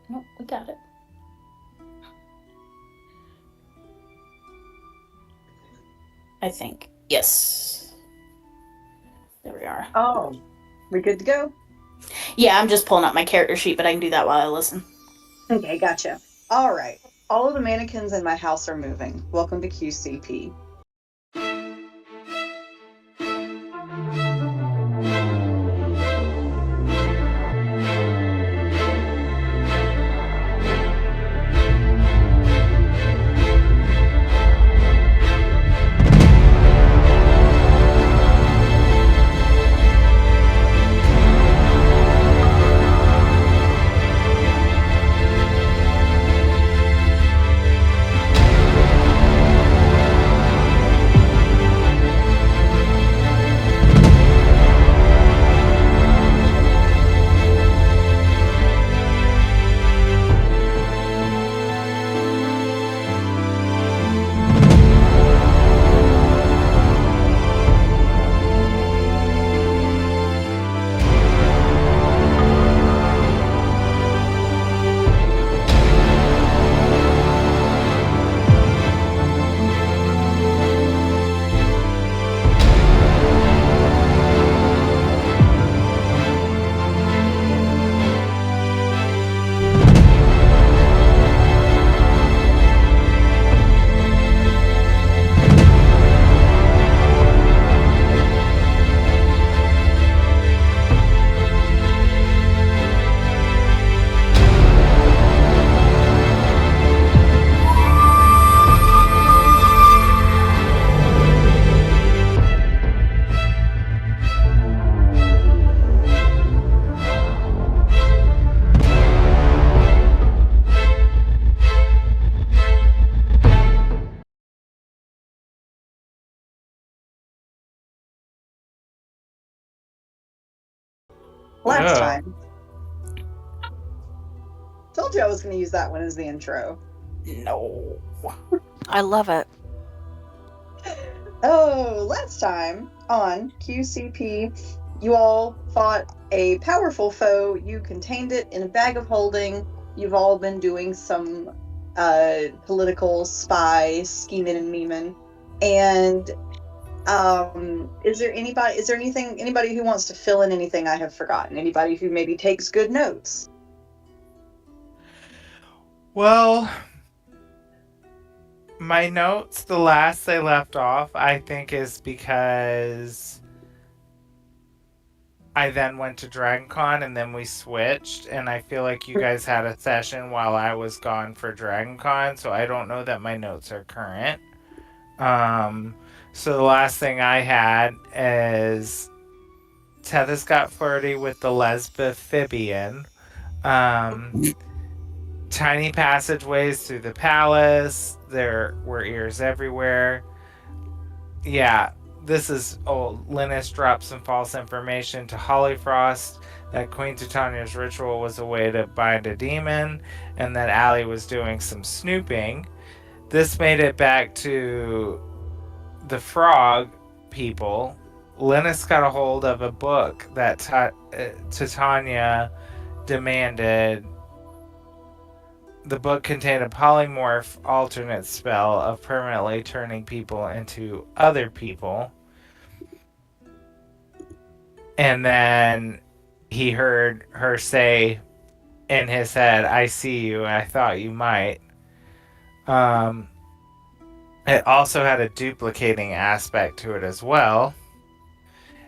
Nope, we got it. I think. Yes. There we are. Oh, we good to go? Yeah, I'm just pulling up my character sheet, but I can do that while I listen. Okay, gotcha. All right. All of the mannequins in my house are moving. Welcome to QCP. Last Ugh. time, told you I was going to use that one as the intro. No. I love it. Oh, last time on QCP, you all fought a powerful foe. You contained it in a bag of holding. You've all been doing some political spy scheming and memeing. And is there anybody who wants to fill in anything I have forgotten? Anybody who maybe takes good notes? Well, my notes, the last they left off, I think is because I then went to DragonCon and then we switched, and I feel like you guys had a session while I was gone for DragonCon, so I don't know that my notes are current. Um, so the last thing I had is Tethys got flirty with the lesbophibian. Um, Tiny passageways through the palace. There were ears everywhere. Yeah, this is Linus dropped some false information to Hollyfrost that Queen Titania's ritual was a way to bind a demon, and that Allie was doing some snooping. This made it back to the frog people. Linus got a hold of a book that Titania demanded. The book contained a polymorph alternate spell of permanently turning people into other people. And then he heard her say in his head, I see you, I thought you might. Um, it also had a duplicating aspect to it as well.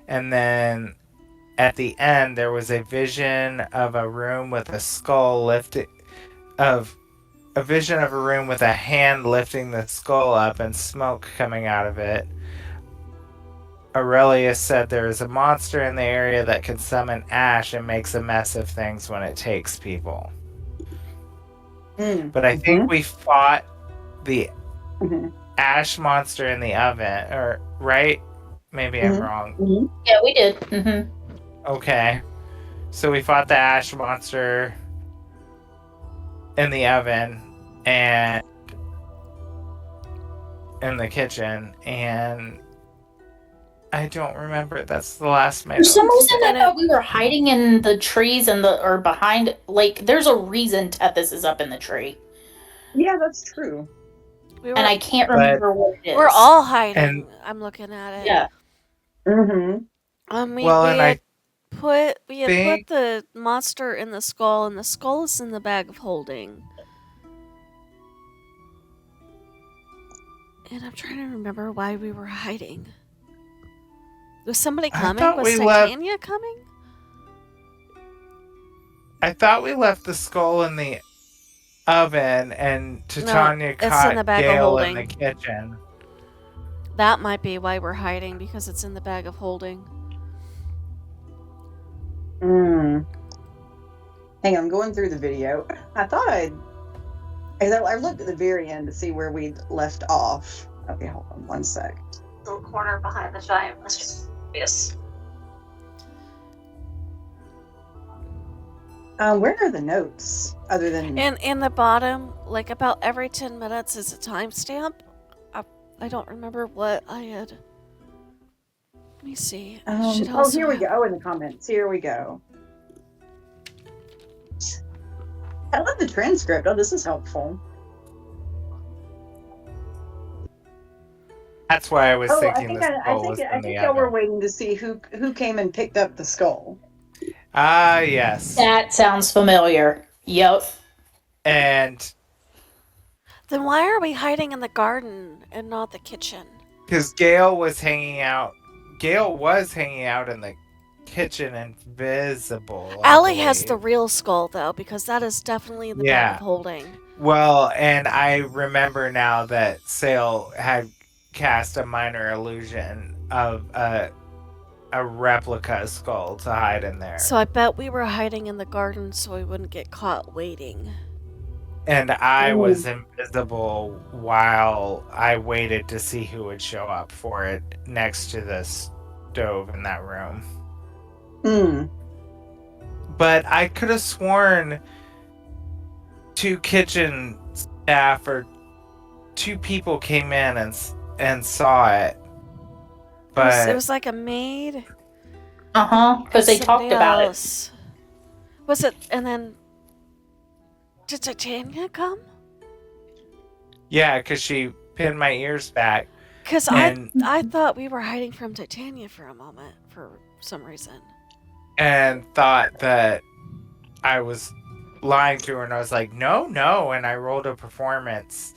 And then at the end, there was a vision of a room with a skull lifted, of a vision of a room with a hand lifting the skull up and smoke coming out of it. Aurelius said there is a monster in the area that can summon ash and makes a mess of things when it takes people. But I think we fought the ash monster in the oven, or right? Maybe I'm wrong. Yeah, we did. Mm-hmm. Okay. So we fought the ash monster in the oven and in the kitchen, and I don't remember. That's the last my For some notes reason, say. I thought we were hiding in the trees or behind. Like, there's a reason Tethys is up in the tree, Yeah, that's true. and I can't But- remember what it is. We're all hiding. And- I'm looking at it. Yeah. Mm-hmm. We Well, and I had put think- the monster in the skull, and the skull is in the bag of holding. And I'm trying to remember why we were hiding. Was somebody I coming? thought Was we left- Titania coming? I thought we left the skull in the oven, and Titania it's in caught the bag of Gale in the holding. kitchen. That might be why we're hiding, because it's in the bag of holding. Hang on, I'm going through the video. I looked at the very end to see where we'd left off. Okay, hold on one sec. Little corner behind the giant yes. Where are the notes? Other than And in the bottom, like about every 10 minutes is a timestamp. I don't remember what I had. Let me see. I should oh, also here we have- go. Oh, in the comments. Here we go. I love the transcript. Oh, this is helpful. That's why I was Oh, thinking the skull was I in think the y'all were oven. waiting to see who came and picked up the skull. Ah, yes. That sounds familiar. Yep. And Then why are we hiding in the garden and not the kitchen? because Gale was hanging out in the kitchen, invisible. I Allie has the believe. real skull, though, because that is definitely in the Yeah. bag of holding. Well, and I remember now that Sale had cast a minor illusion of a replica skull to hide in there. So I bet we were hiding in the garden so we wouldn't get caught waiting. And I was invisible while I waited to see who would show up for it next to the stove in that room. But I could have sworn 2 kitchen staff or 2 people came in and saw it. But It was like a maid. Because they talked somebody about it. else. Was it? And then did Titania come? yeah, because she pinned my ears back. Because And- I thought we were hiding from Titania for a moment for some reason. And thought that I was lying to her, and I was like, no, and I rolled a performance,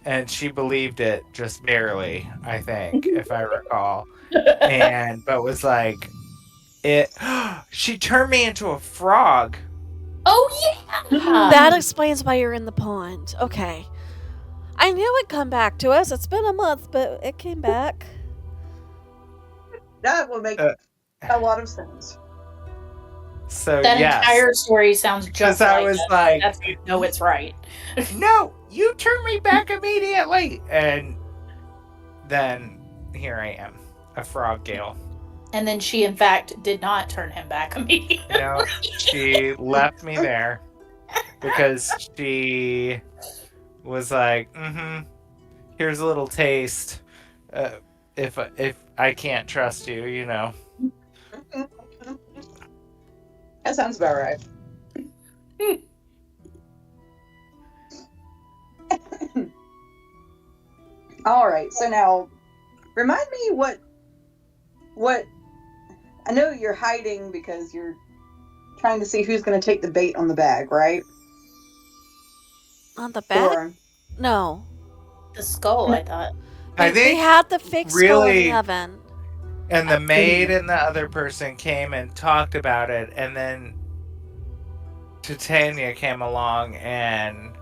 and she believed it just barely, I think, if I recall. But was like, she turned me into a frog. Oh, yeah! That explains why you're in the pond. Okay. I knew it'd come back to us. It's been a month, but it came back. That would make a lot of sense. So That yes, entire story sounds because just I like was it. like, That's how you know it's right. no, you turn me back immediately. And then here I am, a frog Gale. And then she, in fact, did not turn him back immediately. No, she left me there because she was like, here's a little taste. If I can't trust you, you know. That sounds about right. All right, so now remind me what I know you're hiding because you're trying to see who's going to take the bait on the bag, right? On the back? Or, No. The skull, I thought. I We think had the fake skull in really- the oven. and the maid and the other person came and talked about it, and then Titania came along, and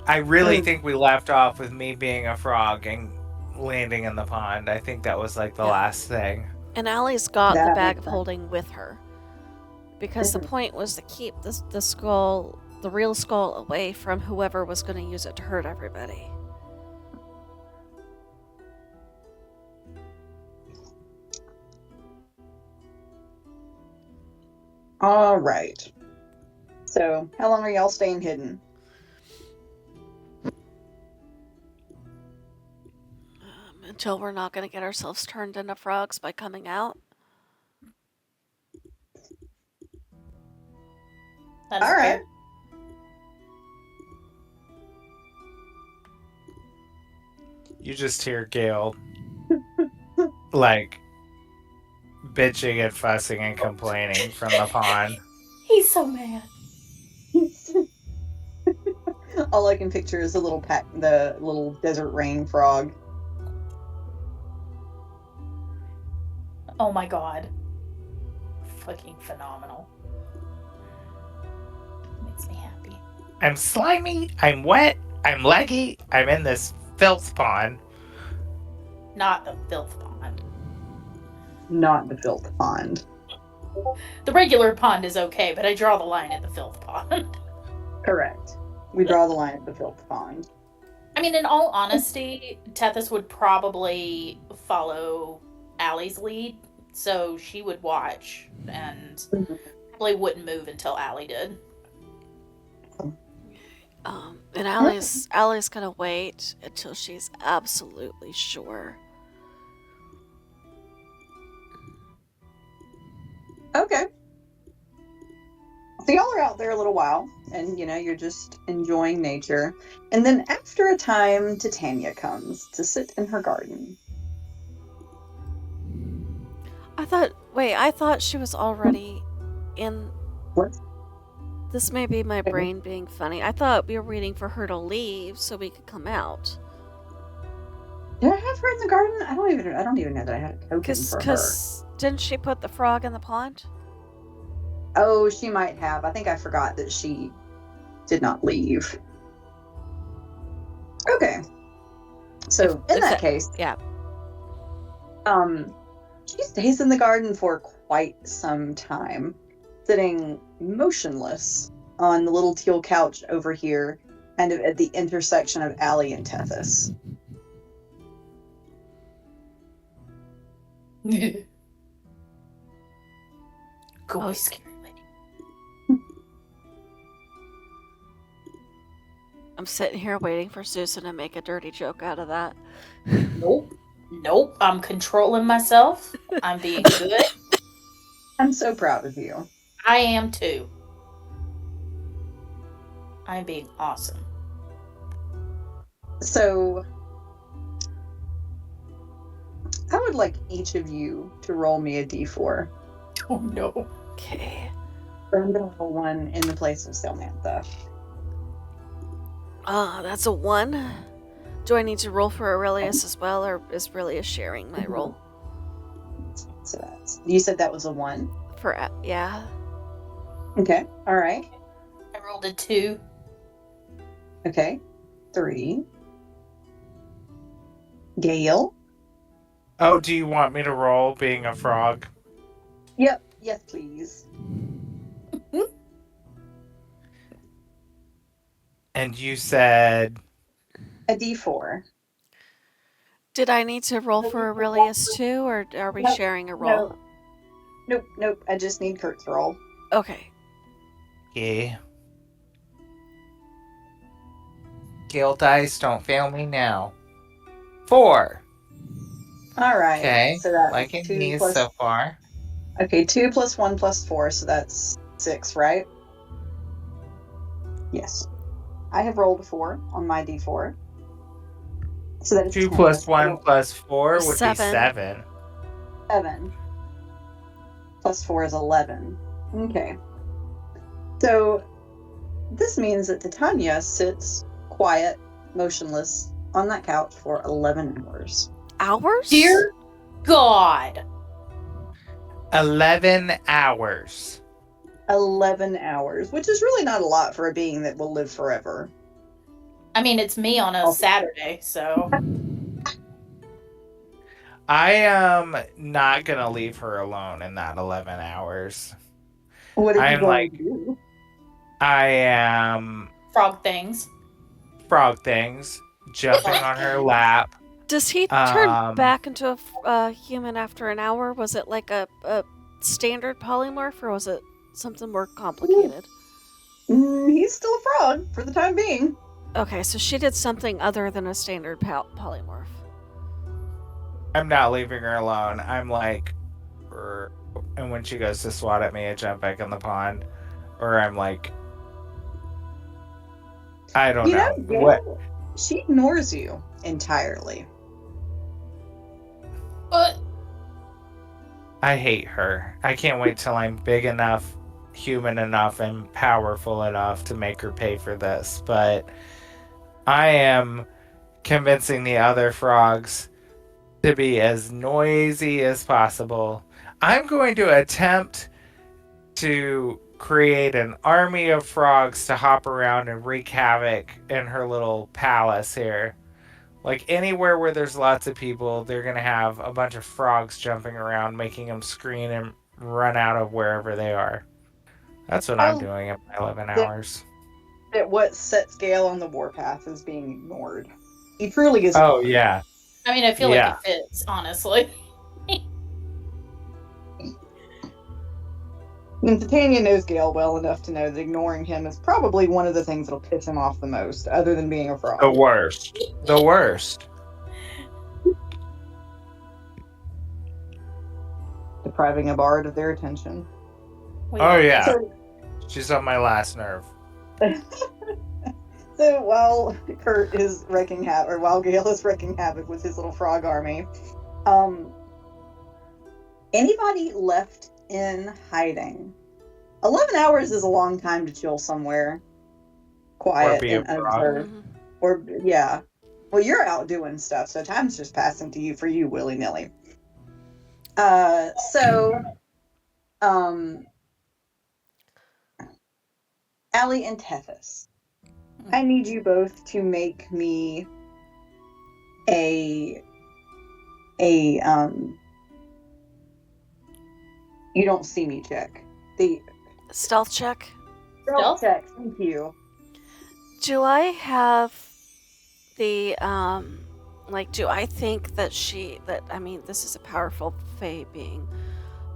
I really think we left off with me being a frog and landing in the pond. I think that was like the Yeah. last thing. And Allie's got That the bag makes of sense. holding with her. Because the point was to keep the skull, the real skull, away from whoever was going to use it to hurt everybody. all right. So, how long are y'all staying hidden? Until we're not going to get ourselves turned into frogs by coming out. That's All right. fair. You just hear Gale, like, bitching and fussing and complaining from the pond. He's so mad. All I can picture is the little desert rain frog. Oh my god. Fucking phenomenal. Makes me happy. I'm slimy, I'm wet, I'm leggy, I'm in this filth pond. Not the filth pond. Not the filth pond. The regular pond is okay, but I draw the line at the filth pond. Correct. We draw the line at the filth pond. I mean, in all honesty, Tethys would probably follow Allie's lead, so she would watch and probably wouldn't move until Allie did. And Allie's gonna wait until she's absolutely sure. Okay. So y'all are out there a little while, and you're just enjoying nature. And then after a time, Titania comes to sit in her garden. I thought she was already in. What? This may be my brain being funny. I thought we were waiting for her to leave so we could come out. Did I have her in the garden? I don't even know that I had a token for her. Because didn't she put the frog in the pond? Oh, she might have. I think I forgot that she did not leave. Okay. So in that case, yeah. She stays in the garden for quite some time, sitting motionless on the little teal couch over here, kind of at the intersection of Allie and Tethys. Go away, scary lady. I'm sitting here waiting for Susan to make a dirty joke out of that. Nope. I'm controlling myself. I'm being good. I'm so proud of you. I am too. I'm being awesome. So, I would like each of you to roll me a d4. Oh no. Okay. I'm going to roll one in the place of Salmantha. That's a 1. Do I need to roll for Aurelius as well, or is Aurelius sharing my roll? So you said that was a 1? Yeah. Okay, all right. I rolled a 2. Okay, 3. Gale? Oh, do you want me to roll being a frog? Yep, yes please. And you said... A d4. Did I need to roll for Aurelius too, or are we sharing a roll? Nope, I just need Kurt's roll. Okay. Yeah. Gale dice, don't fail me now. 4. All right. Okay, So that's liking 2 these plus... so far. Okay, 2 plus 1 plus 4, so that's 6, right? Yes. I have rolled a 4 on my d4. So that is 2 10. plus 1 plus 4 would 7. be 7. 7. Plus 4 is 11. Okay. So this means that Titania sits quiet, motionless, on that couch for 11 hours. Hours? Dear God. 11 hours. 11 hours, which is really not a lot for a being that will live forever. I mean, it's me on a Saturday, so... I am not going to leave her alone in that 11 hours. What are you I'm going to do? I am... Frog things. Frog things. Jumping on her lap. Does he turn back into a human after an hour? Was it like a standard polymorph, or was it something more complicated? He's still a frog for the time being. Okay, so she did something other than a standard polymorph. I'm not leaving her alone. I'm like, and when she goes to swat at me, I jump back in the pond, or I'm like, I don't You know, know what. Gale, she ignores you entirely. But I hate her. I can't wait till I'm big enough, human enough, and powerful enough to make her pay for this. But I am convincing the other frogs to be as noisy as possible. I'm going to attempt to create an army of frogs to hop around and wreak havoc in her little palace here. Like anywhere where there's lots of people, they're going to have a bunch of frogs jumping around, making them scream and run out of wherever they are. That's what I'm doing in my 11 hours. That what sets Gale on the warpath is being ignored. He truly is. Oh, ignored. yeah. I mean, I feel like it fits, honestly. And Titania knows Gale well enough to know that ignoring him is probably one of the things that'll piss him off the most, other than being a frog. The worst. The worst. Depriving a bard of their attention. Oh, yeah. So, She's on my last nerve. so while Kurt is wrecking havoc, or while Gale is wrecking havoc with his little frog army, anybody left in hiding? 11 hours is a long time to chill somewhere quiet and unobserved. Or, yeah. Well, you're out doing stuff, so time's just passing to you for you willy-nilly. Allie and Tethys, I need you both to make me a you don't see me check. The Stealth check. stealth check. Thank you. Do I have the do I think that I mean, this is a powerful fae being,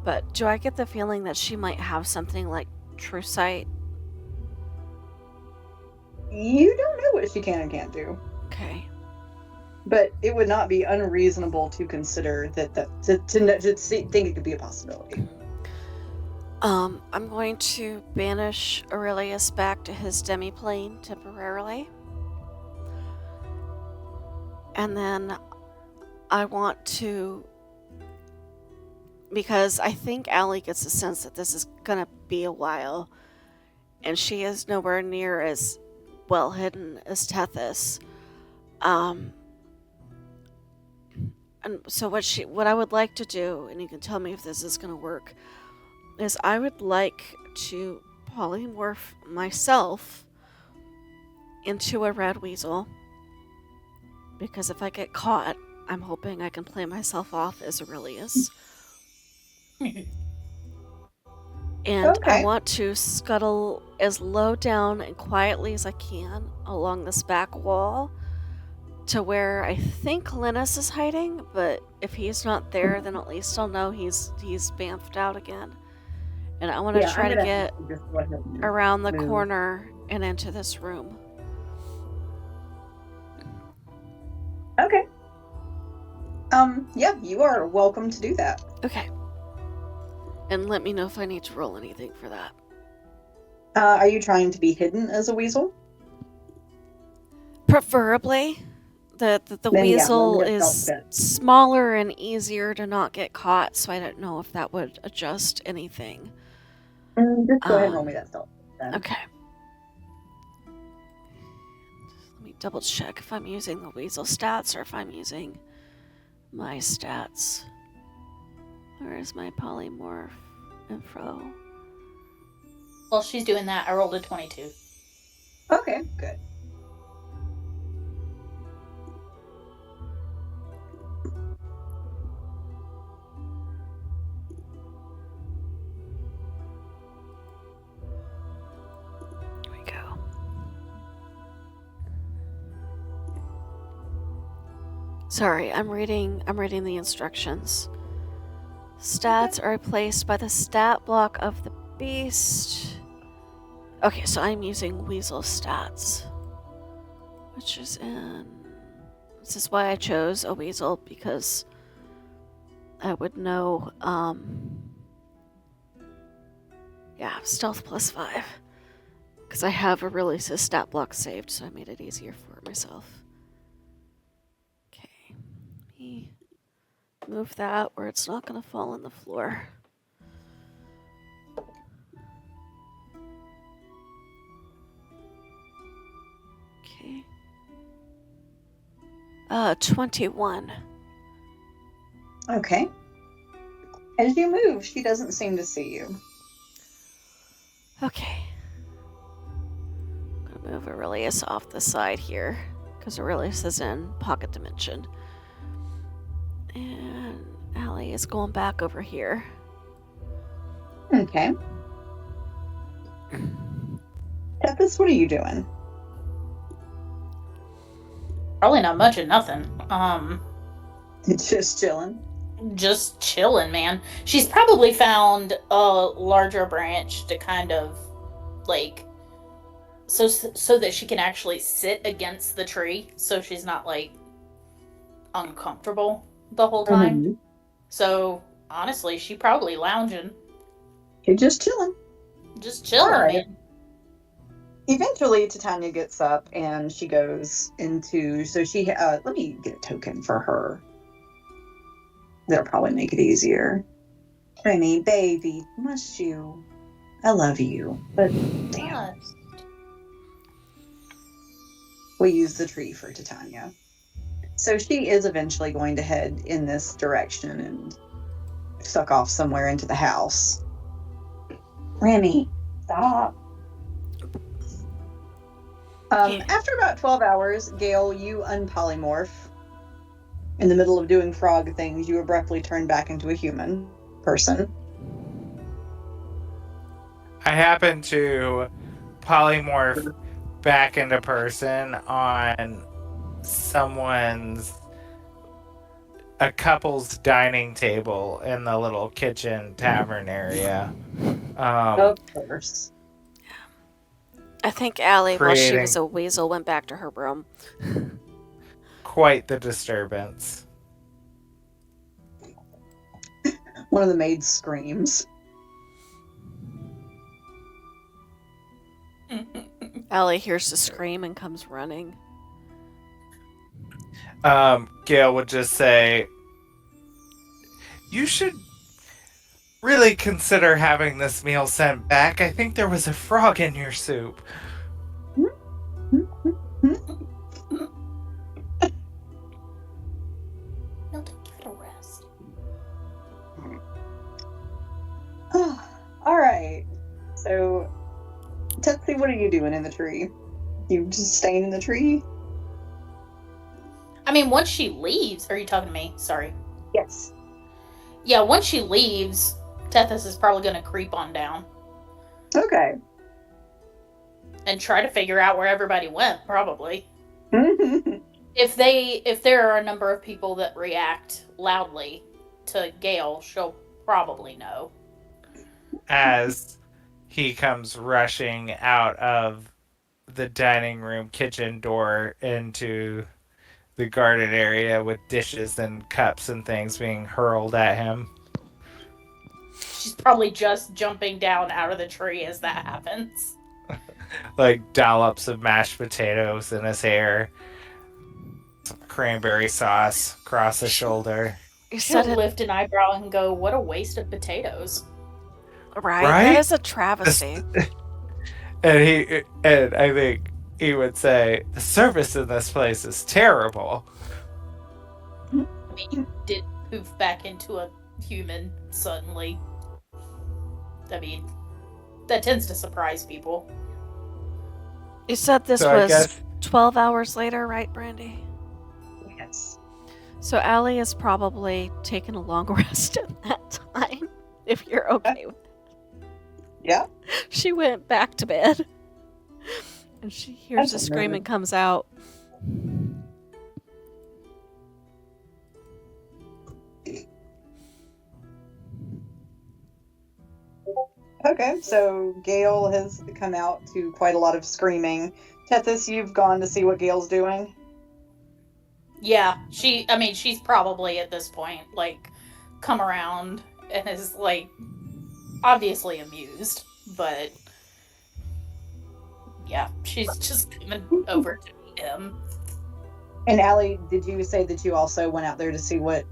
but do I get the feeling that she might have something like true sight? You don't know what she can and can't do. Okay. But it would not be unreasonable to consider that think it could be a possibility. I'm going to banish Aurelius back to his demiplane temporarily. And then I want to, because I think Allie gets a sense that this is going to be a while, and she is nowhere near as well hidden as Tethys. And so what I would like to do, and you can tell me if this is going to work, is I would like to polymorph myself into a red weasel, because if I get caught, I'm hoping I can play myself off as Aurelius. And I want to scuttle as low down and quietly as I can along this back wall to where I think Linus is hiding, but if he's not there, then at least I'll know he's bamfed out again. And I want to try to get around the corner and into this room. Okay. Yeah, you are welcome to do that. Okay. And let me know if I need to roll anything for that. Are you trying to be hidden as a weasel? Preferably. The weasel is smaller and easier to not get caught, so I don't know if that would adjust anything. Just go ahead and roll me that stealth. Okay. Let me double check if I'm using the weasel stats or if I'm using my stats. Where is my polymorph info? While she's doing that, I rolled a 22. Okay, good. Here we go. Sorry, I'm reading the instructions. Stats are replaced by the stat block of the beast. Okay, so I'm using weasel stats, which is in... This is why I chose a weasel, because I would know, stealth +5. Because I have a release a stat block saved, so I made it easier for myself. Okay. Let me move that where it's not going to fall on the floor. Okay. 21. Okay. As you move, she doesn't seem to see you. Okay. I'm gonna move Aurelius off the side here, because Aurelius is in pocket dimension. And Allie is going back over here. Okay. Tethys, what are you doing? Probably not much of nothing. Just chilling. Just chilling, man. She's probably found a larger branch to kind of like so that she can actually sit against the tree, so she's not like uncomfortable the whole time. Mm-hmm. So honestly, she probably lounging. You're just chilling. Just chilling, All right. man. Eventually, Titania gets up and she goes into. So she. Let me get a token for her. That'll probably make it easier. Remy, baby, must you? I love you, but damn. We use the tree for Titania. So she is eventually going to head in this direction and suck off somewhere into the house. Remy, stop. After about 12 hours, Gale, you unpolymorph. In the middle of doing frog things, you abruptly turn back into a human person. I happen to polymorph back into person on a couple's dining table in the little kitchen tavern area. Of course. I think Allie, while she Creating- was a weasel, went back to her room. Quite the disturbance. One of the maids screams. Allie hears the scream and comes running. Gale would just say, "You should really consider having this meal sent back. I think there was a frog in your soup." No, don't give it a rest. All right. So, Tetsu, what are you doing in the tree? You just staying in the tree? I mean, once she leaves, are you talking to me? Sorry. Yes. Yeah, once she leaves, Tethys is probably going to creep on down Okay. and try to figure out where everybody went, probably. Okay. If there are a number of people that react loudly to Gale, she'll probably know. As he comes rushing out of the dining room kitchen door into the garden area with dishes and cups and things being hurled at him. She's probably just jumping down out of the tree as that happens. Like dollops of mashed potatoes in his hair. Some cranberry sauce across the shoulder. You She'll said it lift an eyebrow and go, "What a waste of potatoes." right. Right? That is a travesty. And I think he would say, "The service in this place is terrible." I mean, you did poof back into a human suddenly. I mean, that tends to surprise people. You said this So I was guess 12 hours later, right, Brandy? Yes. So Allie is probably taking a long rest in that time, if you're okay with it. Yeah. She went back to bed. And she hears That's a scream amazing. and comes out. Okay, so Gale has come out to quite a lot of screaming. Tethys, you've gone to see what Gale's doing? Yeah, she's probably at this point, like, come around and is like obviously amused, but yeah, she's just coming over to meet him. And Allie, did you say that you also went out there to see what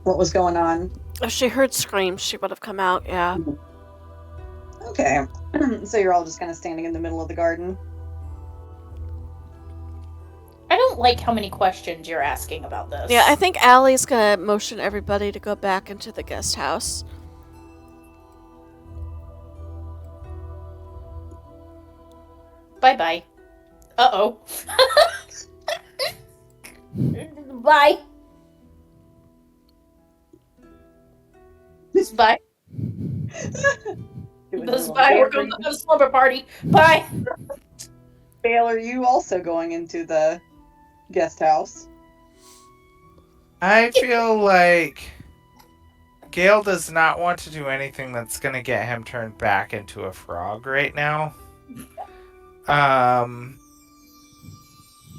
was going on? If she heard screams, she would have come out, yeah. Okay. So you're all just kind of standing in the middle of the garden? I don't like how many questions you're asking about this. Yeah, I think Allie's gonna motion everybody to go back into the guest house. Bye-bye. Uh-oh. Bye. Bye. Bye. We're going to a slumber party. Bye. Gale, are you also going into the guest house? I feel like Gale does not want to do anything that's going to get him turned back into a frog right now.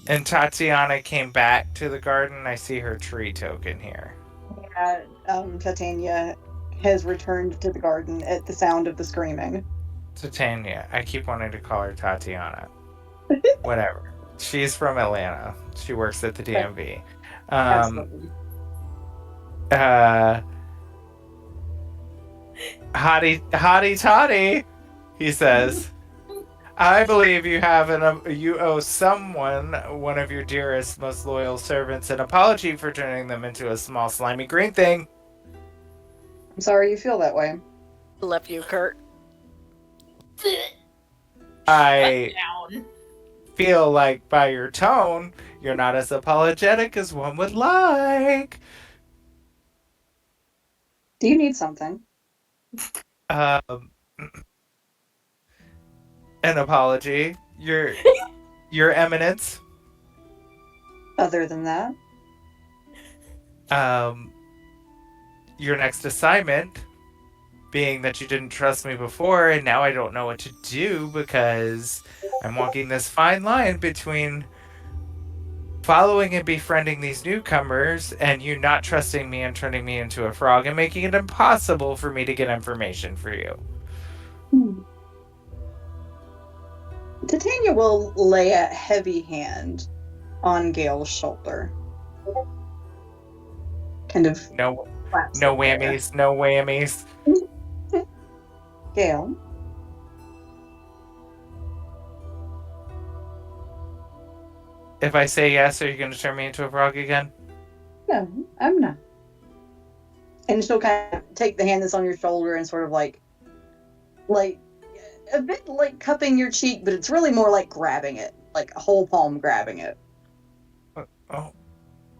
And Tatiana came back to the garden. I see her tree token here. Yeah, Titania has returned to the garden at the sound of the screaming. Titania. I keep wanting to call her Tatiana. Whatever. She's from Atlanta. She works at the DMV. Absolutely. Hottie toddy, he says. I believe you owe someone, one of your dearest, most loyal servants, an apology for turning them into a small, slimy green thing. I'm sorry you feel that way. Love you, Kurt. I feel like by your tone, you're not as apologetic as one would like. Do you need something? An apology. Your Eminence. Other than that? Your next assignment, being that you didn't trust me before, and now I don't know what to do because I'm walking this fine line between following and befriending these newcomers and you not trusting me and turning me into a frog and making it impossible for me to get information for you. Titania will lay a heavy hand on Gale's shoulder. Kind of no whammies, no whammies. Gale. If I say yes, are you going to turn me into a frog again? No, I'm not. And she'll kind of take the hand that's on your shoulder and sort of like a bit like cupping your cheek, but it's really more like grabbing it, like a whole palm grabbing it. Oh,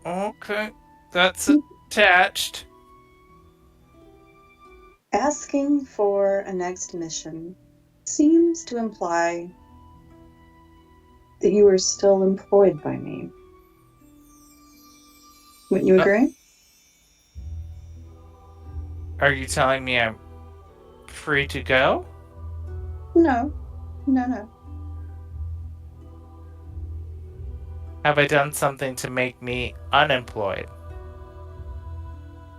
okay. That's attached. Asking for a next mission seems to imply that you are still employed by me. Wouldn't you agree? Are you telling me I'm free to go? No. Have I done something to make me unemployed?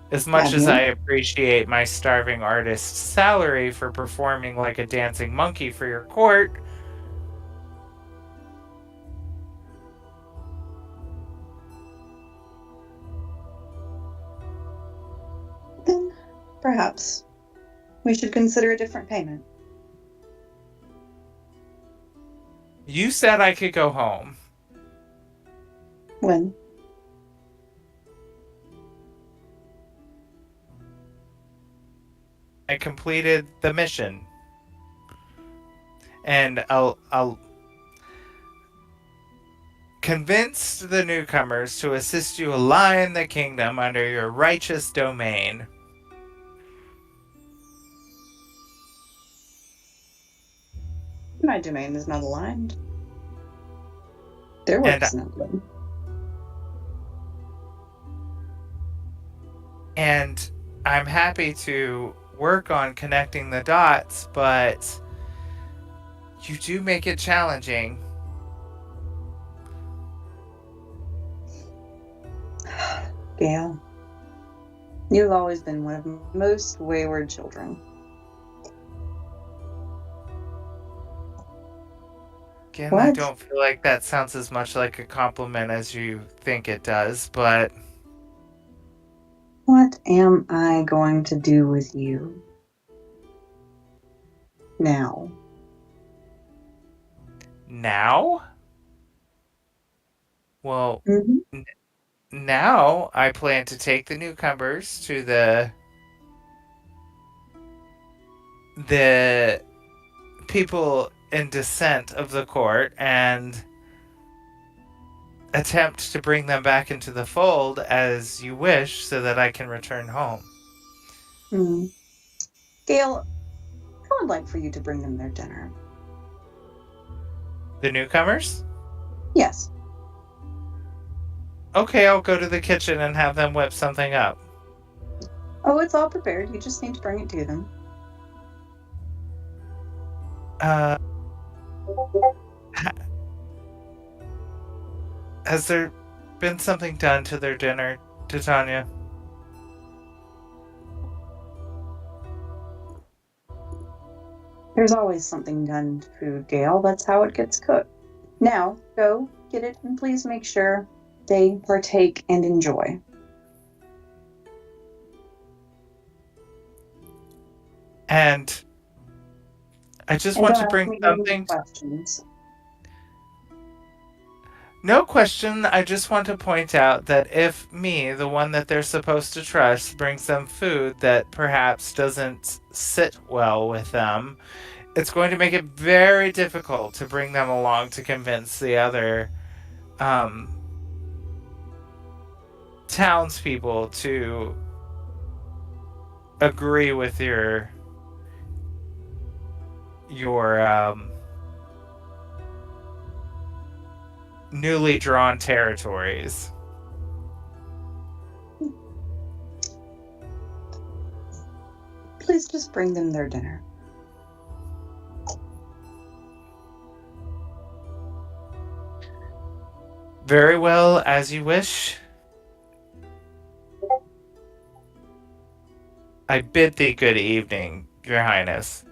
As much as I appreciate my starving artist's salary for performing like a dancing monkey for your court, then perhaps we should consider a different payment. you said I could go home. When? I completed the mission. And I'll convince the newcomers to assist you align the kingdom under your righteous domain. My domain is not aligned. Their work is not done. And I'm happy to work on connecting the dots, but you do make it challenging. Gale, You've always been one of the most wayward children. Again, I What? don't feel like that sounds as much like a compliment as you think it does, but What am I going to do with you now? now? Well, Mm-hmm. now I plan to take the newcomers to the people in dissent of the court and attempt to bring them back into the fold as you wish so that I can return home. Gale, I would like for you to bring them their dinner. The newcomers? Yes. Okay, I'll go to the kitchen and have them whip something up. Oh, it's all prepared. You just need to bring it to them. Has there been something done to their dinner, Titania? There's always something done to food, Gale. That's how it gets cooked. Now, go get it and please make sure they partake and enjoy. And I just want to bring something. Questions. No question. I just want to point out that if me, the one that they're supposed to trust, brings them food that perhaps doesn't sit well with them, it's going to make it very difficult to bring them along to convince the other townspeople to agree with your newly drawn territories. Please just bring them their dinner. Very well, as you wish. I bid thee good evening, your highness.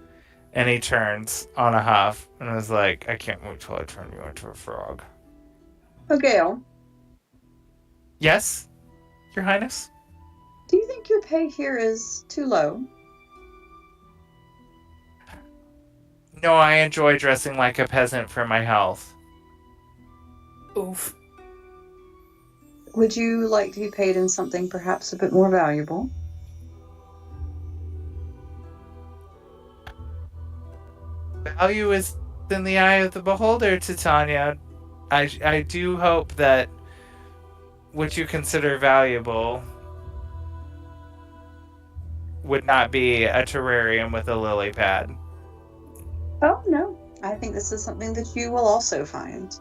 And he turns on a huff and is like, I can't wait till I turn you into a frog. Oh, Gale. Yes, your highness? Do you think your pay here is too low? No, I enjoy dressing like a peasant for my health. Oof. Would you like to be paid in something perhaps a bit more valuable? Value is in the eye of the beholder, Titania. I do hope that what you consider valuable would not be a terrarium with a lily pad. Oh, no. I think this is something that you will also find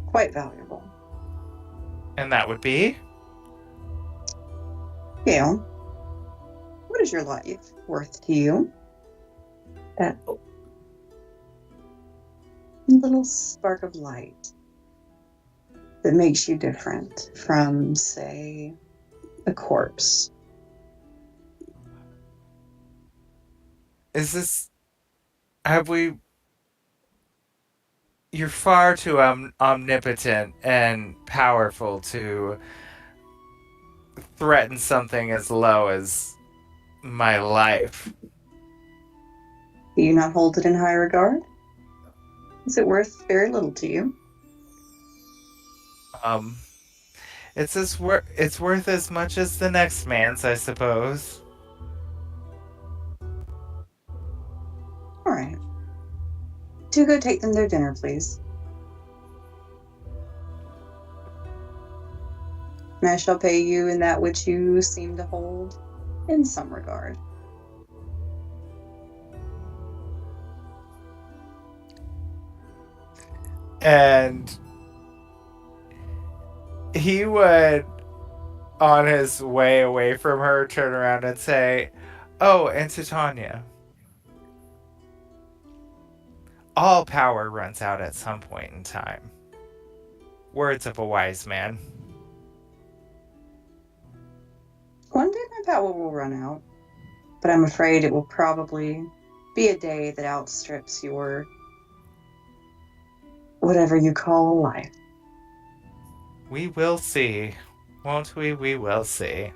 quite valuable. And that would be? Gale, what is your life worth to you? That little spark of light that makes you different from, say, a corpse. Is this... Have we... You're far too omnipotent and powerful to threaten something as low as my life. Do you not hold it in high regard? Is it worth very little to you? It's worth as much as the next man's, I suppose. All right. Do go take them their dinner, please. And I shall pay you in that which you seem to hold in some regard. And he would, on his way away from her, turn around and say, "Oh, and Titania, all power runs out at some point in time. Words of a wise man." One day my power will run out. But I'm afraid it will probably be a day that outstrips your whatever you call a life. We will see. Won't we? We will see.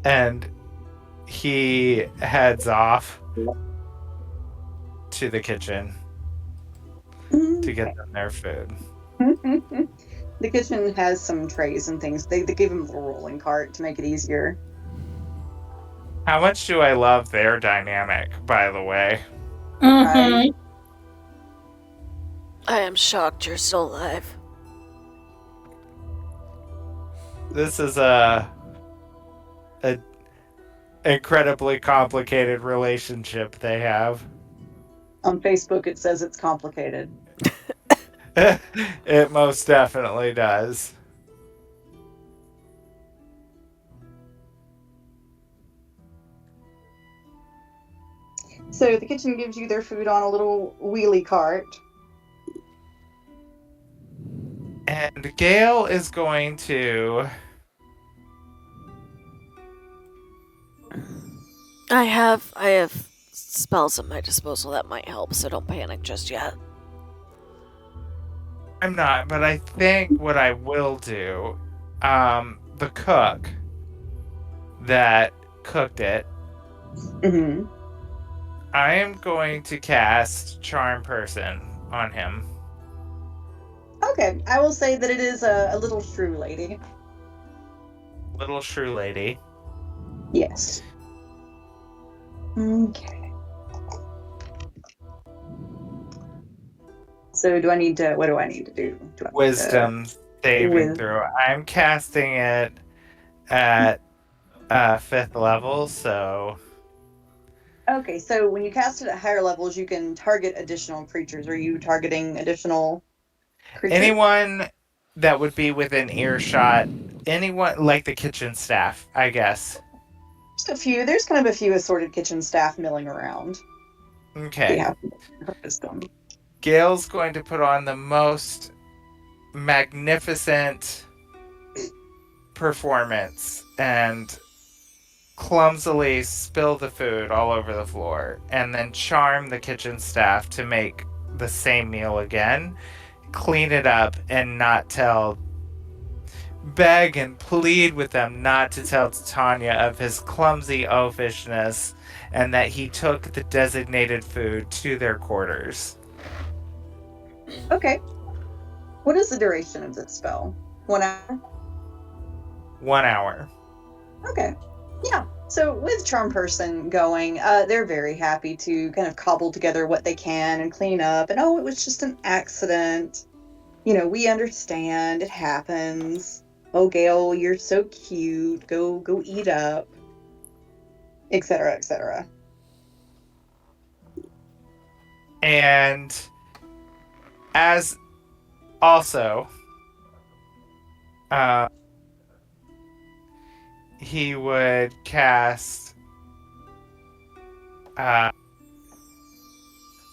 And he heads off to the kitchen to get them their food. The kitchen has some trays and things. They give him a little rolling cart to make it easier. How much do I love their dynamic, by the way? Mm-hmm. I am shocked you're still alive. This is a incredibly complicated relationship they have. On Facebook, it says it's complicated. It most definitely does. So the kitchen gives you their food on a little wheelie cart. And Gale is going to... I have spells at my disposal that might help, so don't panic just yet. I'm not, but I think what I will do, the cook that cooked it, Mm-hmm. I am going to cast Charm Person on him. Okay, I will say that it is a little shrew lady. Little shrew lady. Yes. Okay. So do I need to, what do I need to do? Wisdom saving throw. I'm casting it at 5th level, so... Okay, so when you cast it at higher levels, you can target additional creatures. Are you targeting additional creatures? Anyone that would be within earshot, anyone like the kitchen staff, I guess. Just a few. There's kind of a few assorted kitchen staff milling around. Okay. Yeah. Gale's going to put on the most magnificent performance and clumsily spill the food all over the floor, and then charm the kitchen staff to make the same meal again, clean it up, and not beg and plead with them not to tell Titania of his clumsy oafishness and that he took the designated food to their quarters. Okay. What is the duration of this spell? 1 hour? 1 hour. Okay. Yeah. So with Charm Person going, they're very happy to kind of cobble together what they can and clean up. And, oh, it was just an accident. You know, we understand. It happens. Oh, Gale, you're so cute. Go eat up. Etc., etc. And as also, he would cast, well,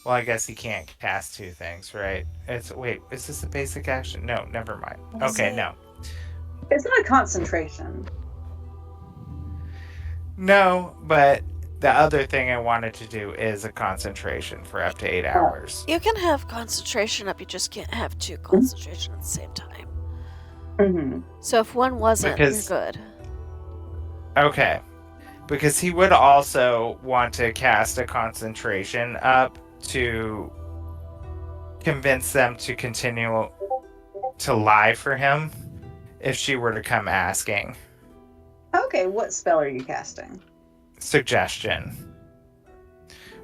I guess he can't cast two things, right? Wait, is this a basic action? No, never mind. Okay, no. It's not a concentration. No, but the other thing I wanted to do is a concentration for up to 8 hours. You can have concentration up, you just can't have two concentration at the same time. Mm-hmm. So if one wasn't, you're good. Okay. Because he would also want to cast a concentration up to convince them to continue to lie for him if she were to come asking. Okay, what spell are you casting? Suggestion.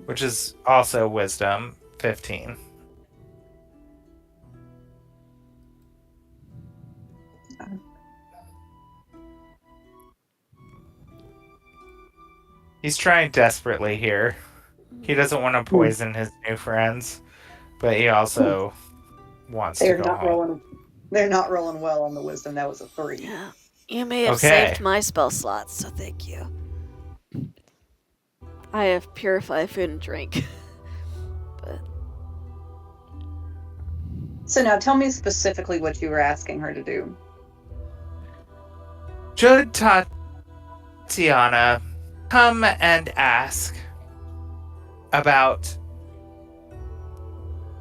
Which is also Wisdom, 15. He's trying desperately here. He doesn't want to poison his new friends, but he also wants to go home. They're not rolling well on the Wisdom. That was a 3. Yeah. You may have saved my spell slots, so thank you. I have Purify Food and Drink. But So now tell me specifically what you were asking her to do. Should Tatiana come and ask about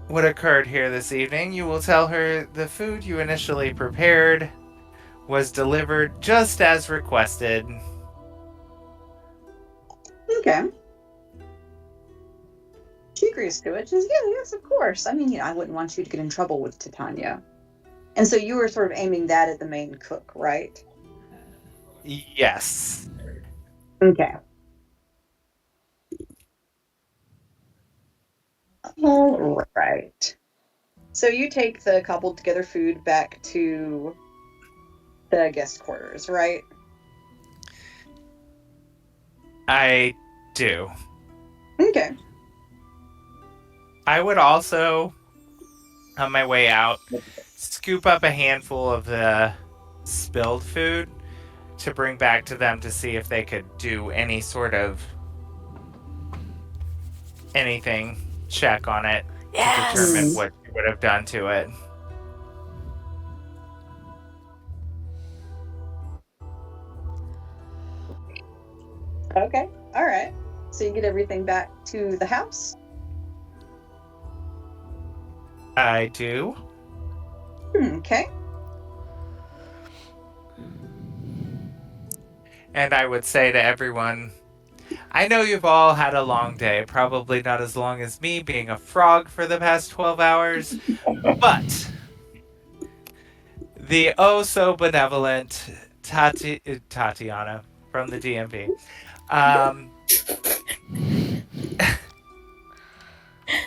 what occurred here this evening, you will tell her the food you initially prepared was delivered just as requested. Okay. She agrees to it. She says, yes, of course. I mean, I wouldn't want you to get in trouble with Titania. And so you were sort of aiming that at the main cook, right? Yes. Okay. All right. So you take the cobbled together food back to the guest quarters, right? I do. Okay. I would also, on my way out, scoop up a handful of the spilled food to bring back to them to see if they could do any sort of anything check on it to determine what you would have done to it. Okay. All right. So you get everything back to the house? I do. Okay. And I would say to everyone, I know you've all had a long day, probably not as long as me being a frog for the past 12 hours, but the oh so benevolent Tatiana from the DMV,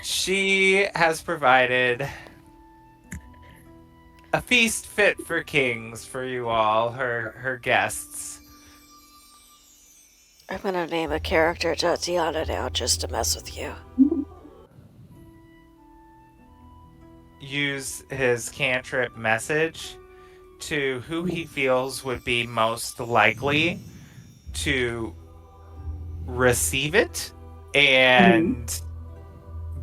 she has provided a feast fit for kings for you all, her guests. I'm gonna name a character Tatiana now just to mess with you. Use his cantrip message to who he feels would be most likely to receive it and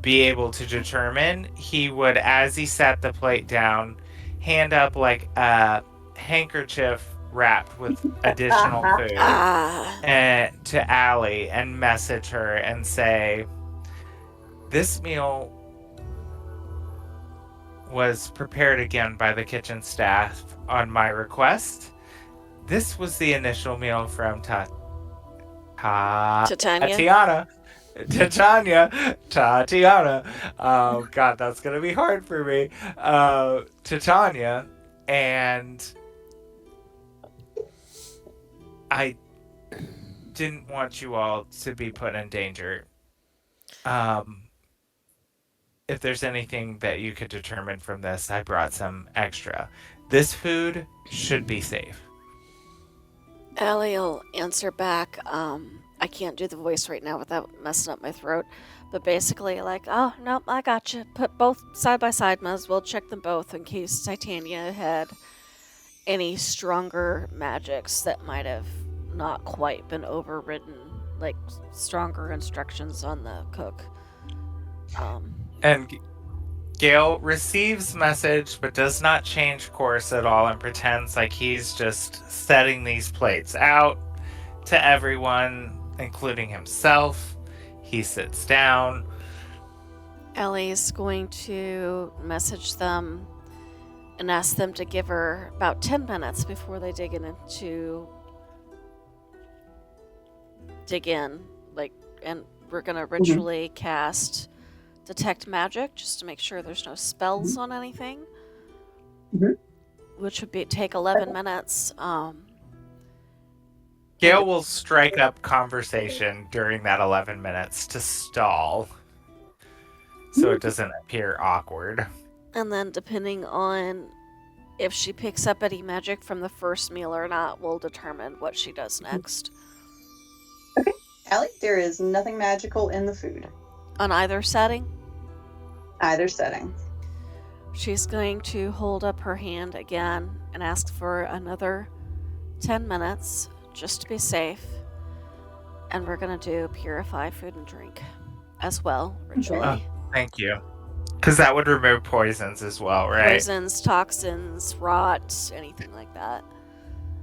be able to determine. He would, as he set the plate down, hand up like a handkerchief wrapped with additional food and to Allie and message her and say, this meal was prepared again by the kitchen staff on my request. This was the initial meal from Tatiana. Oh god, that's gonna be hard for me. Titania, and I didn't want you all to be put in danger. If there's anything that you could determine from this, I brought some extra. This food should be safe. Allie will answer back. I can't do the voice right now without messing up my throat. But basically, like, oh, no, I got you. Put both side by side. Might as well check them both in case Titania had any stronger magics that might have not quite been overridden. Like, stronger instructions on the cook. And Gale receives message, but does not change course at all and pretends like he's just setting these plates out to everyone, including himself. He sits down. Ellie's going to message them and ask them to give her about 10 minutes before they dig in, and we're going to ritually cast Detect Magic just to make sure there's no spells on anything, which would take 11 minutes. Gale will strike up conversation during that 11 minutes to stall, so it doesn't appear awkward. And then depending on if she picks up any magic from the first meal or not will determine what she does next. Okay. Allie, there is nothing magical in the food. On either setting? Either setting. She's going to hold up her hand again and ask for another 10 minutes just to be safe. And we're going to do purify food and drink as well, ritually. Oh, thank you. Because that would remove poisons as well, right? Poisons, toxins, rot, anything like that.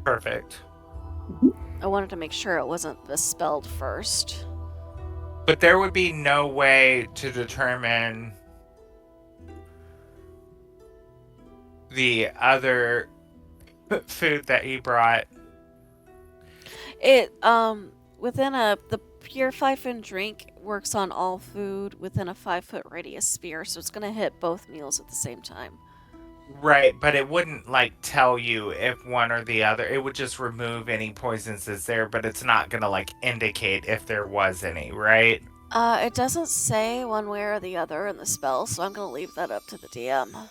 Perfect. I wanted to make sure it wasn't bespelled first. But there would be no way to determine the other food that he brought. It the Purify Food and Drink works on all food within a 5-foot radius sphere, so it's gonna hit both meals at the same time. Right, but it wouldn't like tell you if one or the other. It would just remove any poisons that's there, but it's not gonna like indicate if there was any, right? It doesn't say one way or the other in the spell, so I'm gonna leave that up to the DM.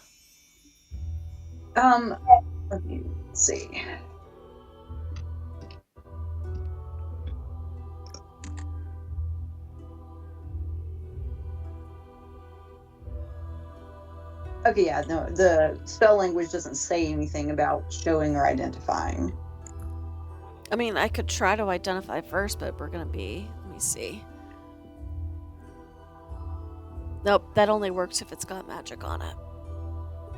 Let me see. Okay, yeah, no, the spell language doesn't say anything about showing or identifying. I mean, I could try to identify first, but we're gonna be... Let me see. Nope, that only works if it's got magic on it.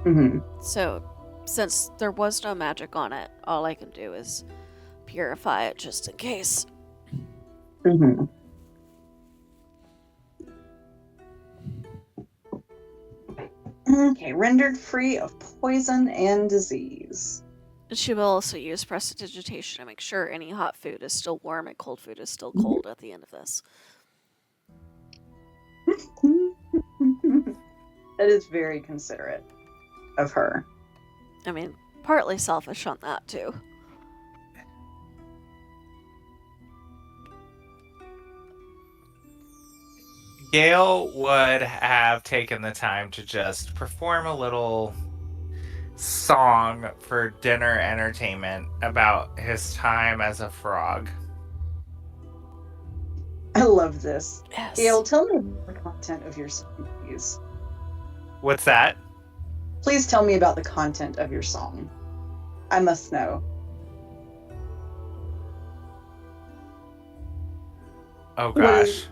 Mm-hmm. So, since there was no magic on it, all I can do is purify it just in case. Mm-hmm. Okay, rendered free of poison and disease. She will also use prestidigitation to make sure any hot food is still warm and cold food is still cold at the end of this. That is very considerate of her. I mean, partly selfish on that, too. Gale would have taken the time to just perform a little song for dinner entertainment about his time as a frog. I love this. Yes. Gale, tell me the content of your song, please. What's that? Please tell me about the content of your song. I must know. Oh gosh.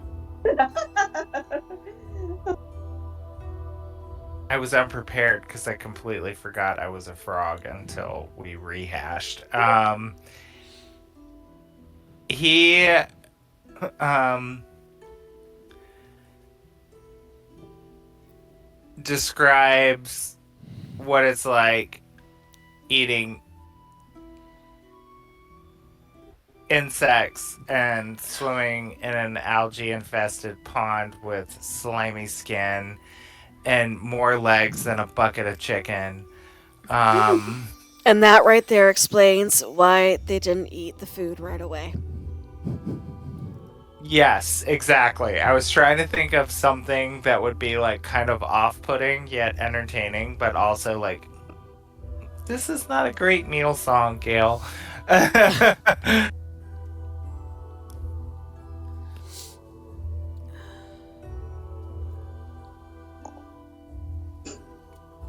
I was unprepared because I completely forgot I was a frog until we rehashed. He describes what it's like eating insects and swimming in an algae-infested pond with slimy skin and more legs than a bucket of chicken. And that right there explains why they didn't eat the food right away. Yes, exactly. I was trying to think of something that would be like kind of off-putting yet entertaining, but also like, this is not a great meal song, Gale.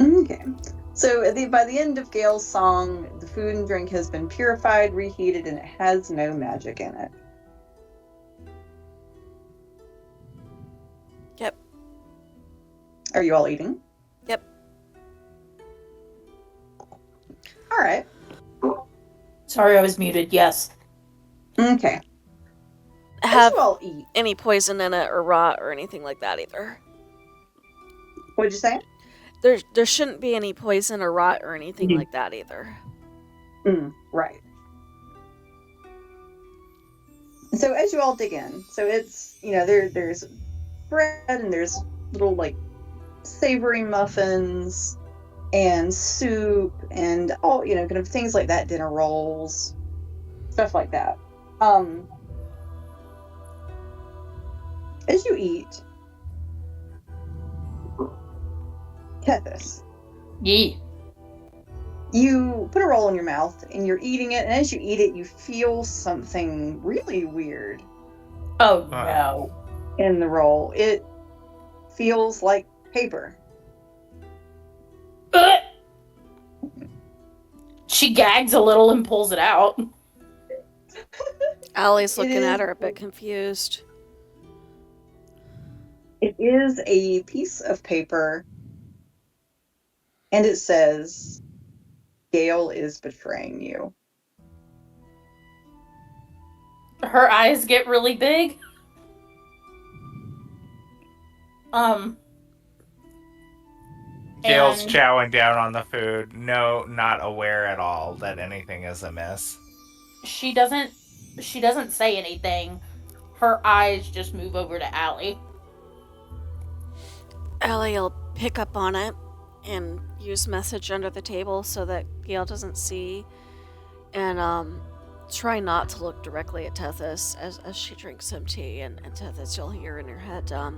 Okay. So by the end of Gale's song, the food and drink has been purified, reheated, and it has no magic in it. Yep. Are you all eating? Yep. All right. Sorry, I was muted. Yes. Okay. Have you all eat. any poison in it or rot or anything like that either. What'd you say? There shouldn't be any poison or rot or anything like that either. Right. So as you all dig in, so it's, there's bread and there's little like savory muffins and soup and all, kind of things like that, dinner rolls, stuff like that. As you eat, Tethys, Yee. you put a roll in your mouth and you're eating it, and as you eat it, you feel something really weird. Oh no. In the roll. It feels like paper. She gags a little and pulls it out. Allie's looking at her a bit confused. It is a piece of paper And it says, Gale is betraying you. Her eyes get really big. Gale's And chowing down on the food. No, not aware at all that anything is amiss. she doesn't say anything. Her eyes just move over to Allie. Allie will pick up on it and use message under the table so that Gale doesn't see, and try not to look directly at Tethys as she drinks some tea. And Tethys, you'll hear in your head, did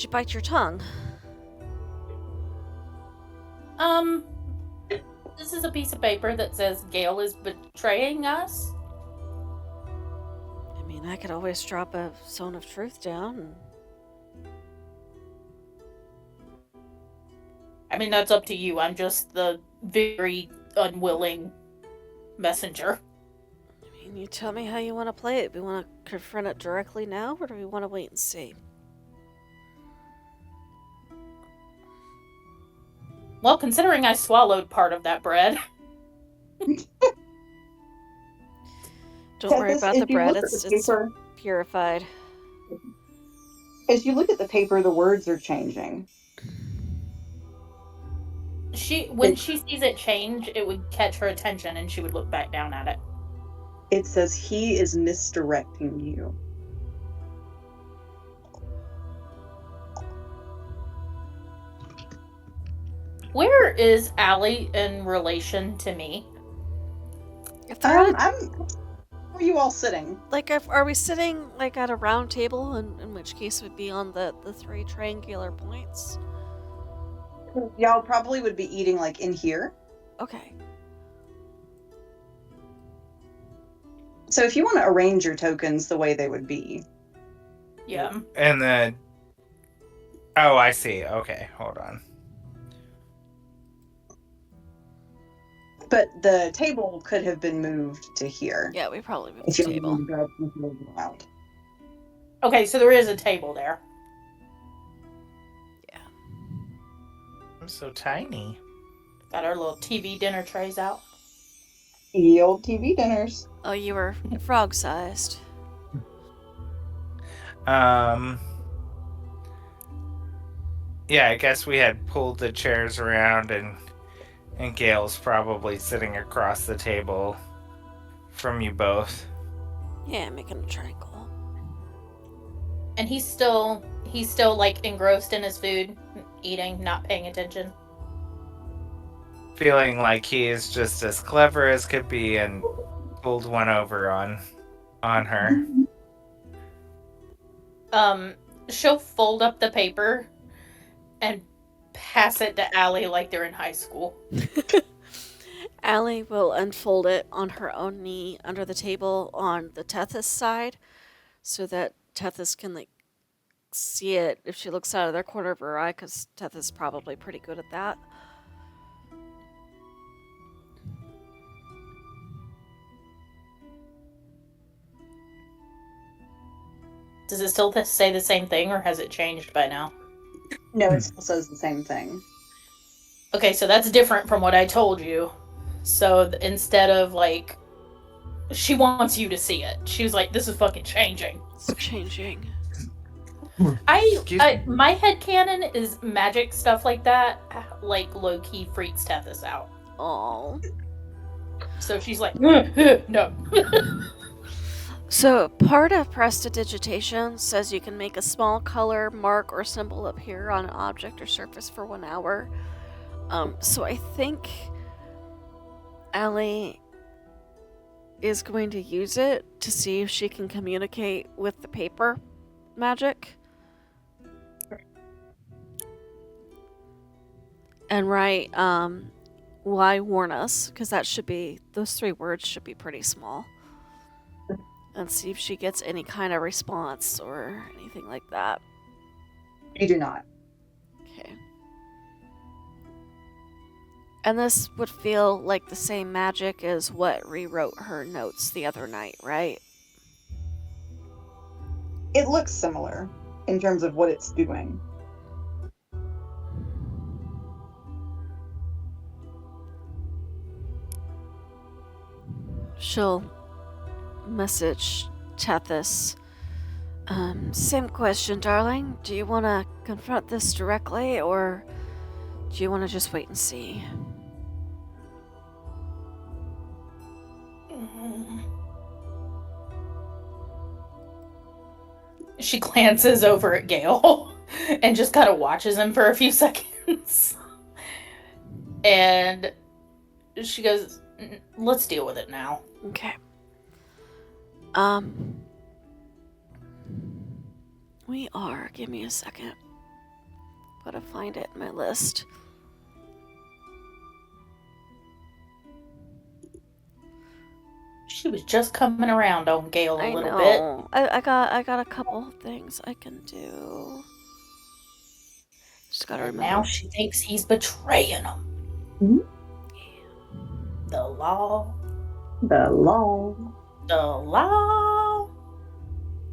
you bite your tongue? This is a piece of paper that says Gale is betraying us. I mean, I could always drop a zone of truth down. I mean, that's up to you. I'm just the very unwilling messenger. I mean, you tell me how you want to play it. Do we want to confront it directly now, or do we want to wait and see? Well, considering I swallowed part of that bread. Don't worry about the bread. It's purified. As you look at the paper, the words are changing. When she sees it change, it would catch her attention and she would look back down at it. It says, he is misdirecting you. Where is Allie in relation to me? Where are you all sitting? Like, are we sitting like at a round table? In which case, would be on the 3 triangular points. Y'all probably would be eating like in here. Okay. So if you want to arrange your tokens the way they would be. Yeah. And then... Oh, I see. Okay, hold on. But the table could have been moved to here. Yeah, we probably moved the table. Around. Okay, so there is a table there. Yeah. I'm so tiny. Got our little TV dinner trays out. The old TV dinners. Oh, you were frog-sized. Yeah, I guess we had pulled the chairs around and Gale's probably sitting across the table from you both. Yeah, making a triangle. And he's still like engrossed in his food, eating, not paying attention. Feeling like he is just as clever as could be and pulled one over on her. She'll fold up the paper and pass it to Allie like they're in high school. Allie will unfold it on her own knee under the table on the Tethys side so that Tethys can like see it if she looks out of their corner of her eye, because Tethys is probably pretty good at that. Does it still say the same thing, or has it changed by now? No, it still says the same thing. Okay, so that's different from what I told you. So instead of like, she wants you to see it. She was like, "This is fucking changing." It's changing. My headcanon is magic stuff like that, like low key freaks Tethys out. Oh. So she's like, no. So part of prestidigitation says you can make a small color, mark, or symbol appear on an object or surface for 1 hour. So I think Allie is going to use it to see if she can communicate with the paper magic. And write, why warn us? Because those 3 words should be pretty small. And see if she gets any kind of response or anything like that. You do not. Okay. And this would feel like the same magic as what rewrote her notes the other night, right? It looks similar in terms of what it's doing. she'll message Tethys. Same question, darling. Do you want to confront this directly, or do you want to just wait and see? She glances over at Gale and just kind of watches him for a few seconds. And she goes, let's deal with it now. Okay. We are. Give me a second. Gotta find it in my list. She was just coming around on Gale a little bit. I got a couple things I can do. Just gotta remember. Now she thinks he's betraying them. Mm-hmm. Yeah. The law. The law. The law.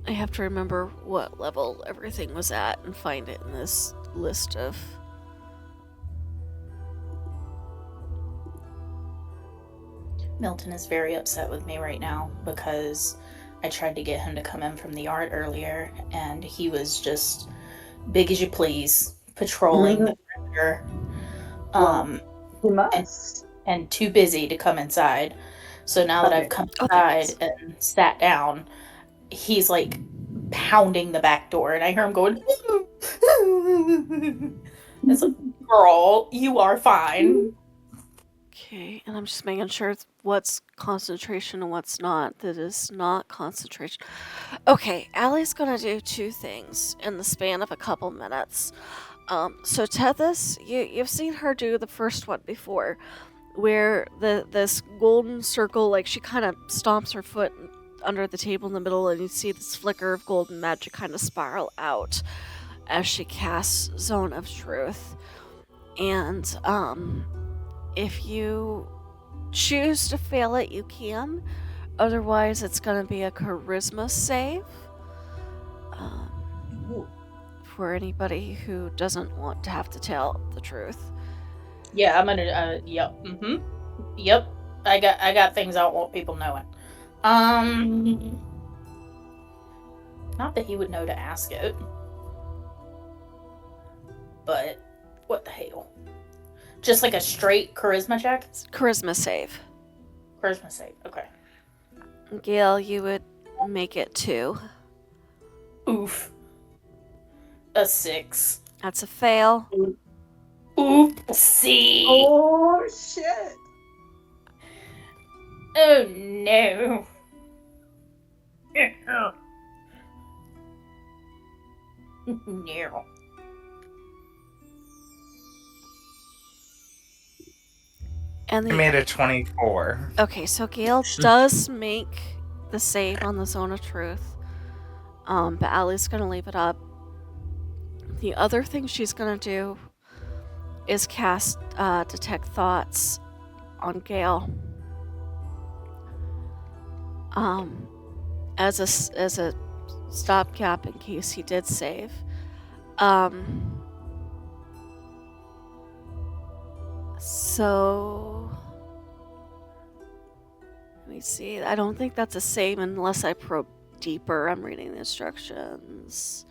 I have to remember what level everything was at and find it in this list of... Milton is very upset with me right now because I tried to get him to come in from the yard earlier and he was just big as you please, patrolling the perimeter. He must. And too busy to come inside. So now that I've come inside and sat down, he's like pounding the back door and I hear him going, it's like, girl, you are fine. Okay, and I'm just making sure what's concentration and what's not. That is not concentration. Okay, Allie's gonna do two things in the span of a couple minutes. So Tethys, you've seen her do the first one before, where this golden circle, like she kind of stomps her foot under the table in the middle, and you see this flicker of golden magic kind of spiral out as she casts Zone of Truth. And if you choose to fail it, you can. Otherwise, it's going to be a charisma save. For anybody who doesn't want to have to tell the truth. Yeah, I'm gonna. Yep. Yep. I got things I don't want people knowing. Not that he would know to ask it, but what the hell? Just like a straight charisma check? Charisma save. Charisma save, okay. Gale, you would make it 2. Oof. A 6. That's a fail. Oopsie. Oh, shit. Oh, no. No. And I made a 24. Okay, so Gale does make the save on the Zone of Truth. But Allie's gonna leave it up. The other thing she's gonna do is cast Detect Thoughts on Gale. As a stopgap in case he did save. So let me see. I don't think that's a save unless I probe deeper. I'm reading the instructions.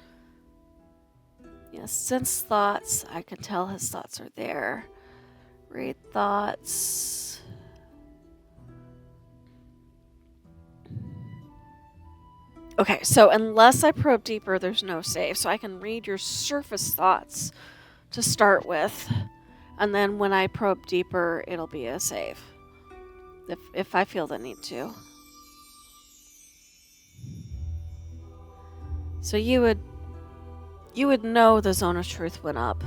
Yes, sense thoughts. I can tell his thoughts are there. Read thoughts. Okay, so unless I probe deeper, there's no save. So I can read your surface thoughts to start with. And then when I probe deeper, it'll be a save. If I feel the need to. So you would know the Zone of Truth went up.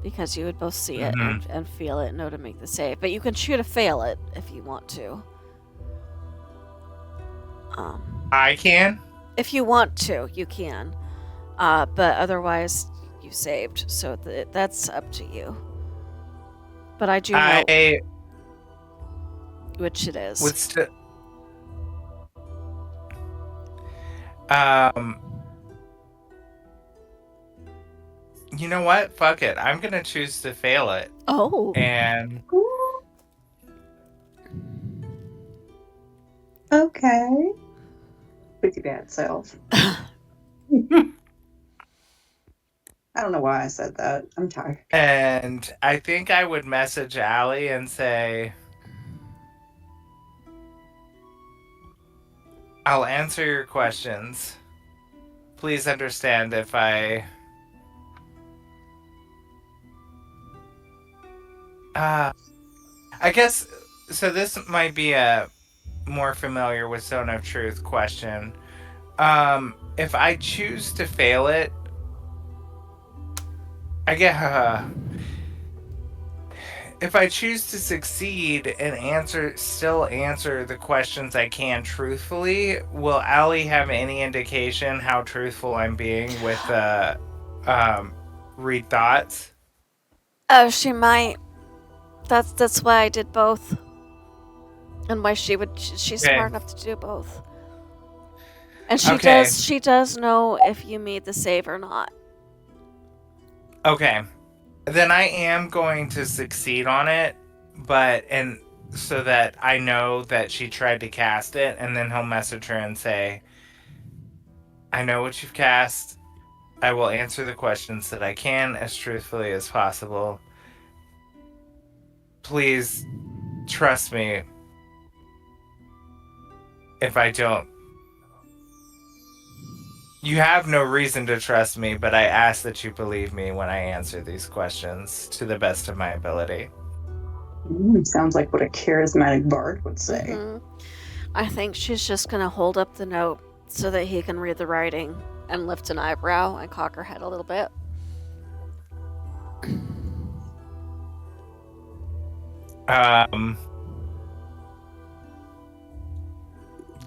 Because you would both see it and feel it and know to make the save. But you can choose to fail it if you want to. I can? If you want to, you can. But otherwise, you saved. So that's up to you. But I do know which it is. You know what? Fuck it. I'm gonna choose to fail it. Oh. And Okay. With your bad self. I don't know why I said that. I'm tired. And I think I would message Allie and say, I'll answer your questions. Please understand if I... I guess, so this might be a more familiar with Zone of Truth question. If I choose to fail it, I get... if I choose to succeed and still answer the questions I can truthfully, will Allie have any indication how truthful I'm being with read thoughts? Oh, she might. That's why I did both, and why she's smart enough to do both. And she does know if you made the save or not. Okay. Then I am going to succeed on it, so that I know that she tried to cast it, and then he'll message her and say, I know what you've cast. I will answer the questions that I can as truthfully as possible. Please trust me if I don't. You have no reason to trust me, but I ask that you believe me when I answer these questions to the best of my ability. Sounds like what a charismatic bard would say. Mm-hmm. I think she's just going to hold up the note so that he can read the writing and lift an eyebrow and cock her head a little bit.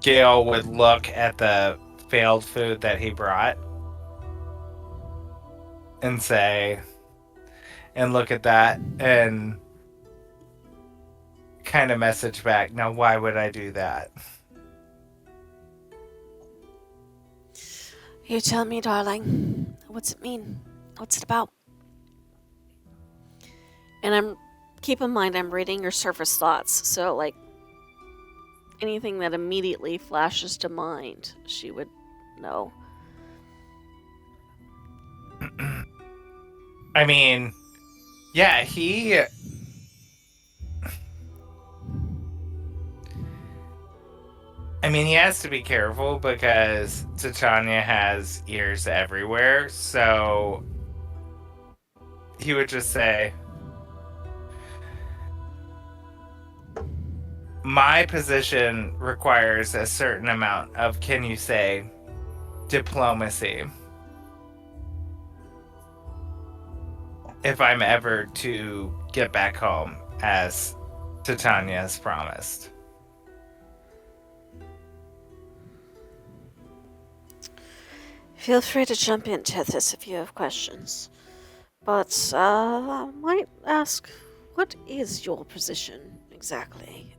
Gale would look at the failed food that he brought and say, and look at that and kind of message back, now why would I do that? You tell me, darling. What's it mean? What's it about? And keep in mind, I'm reading your surface thoughts, so like anything that immediately flashes to mind, she would know. I mean, yeah, he has to be careful because Titania has ears everywhere, so he would just say, my position requires a certain amount of, can you say, diplomacy. If I'm ever to get back home, as Titania has promised. Feel free to jump in, Tethys, if you have questions. But I might ask, what is your position exactly?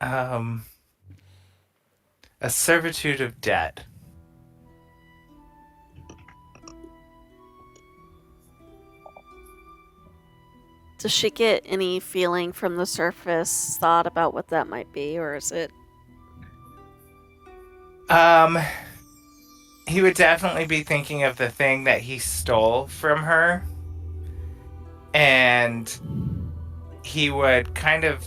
A servitude of debt. Does she get any feeling from the surface thought about what that might be, or is it? He would definitely be thinking of the thing that he stole from her. And he would kind of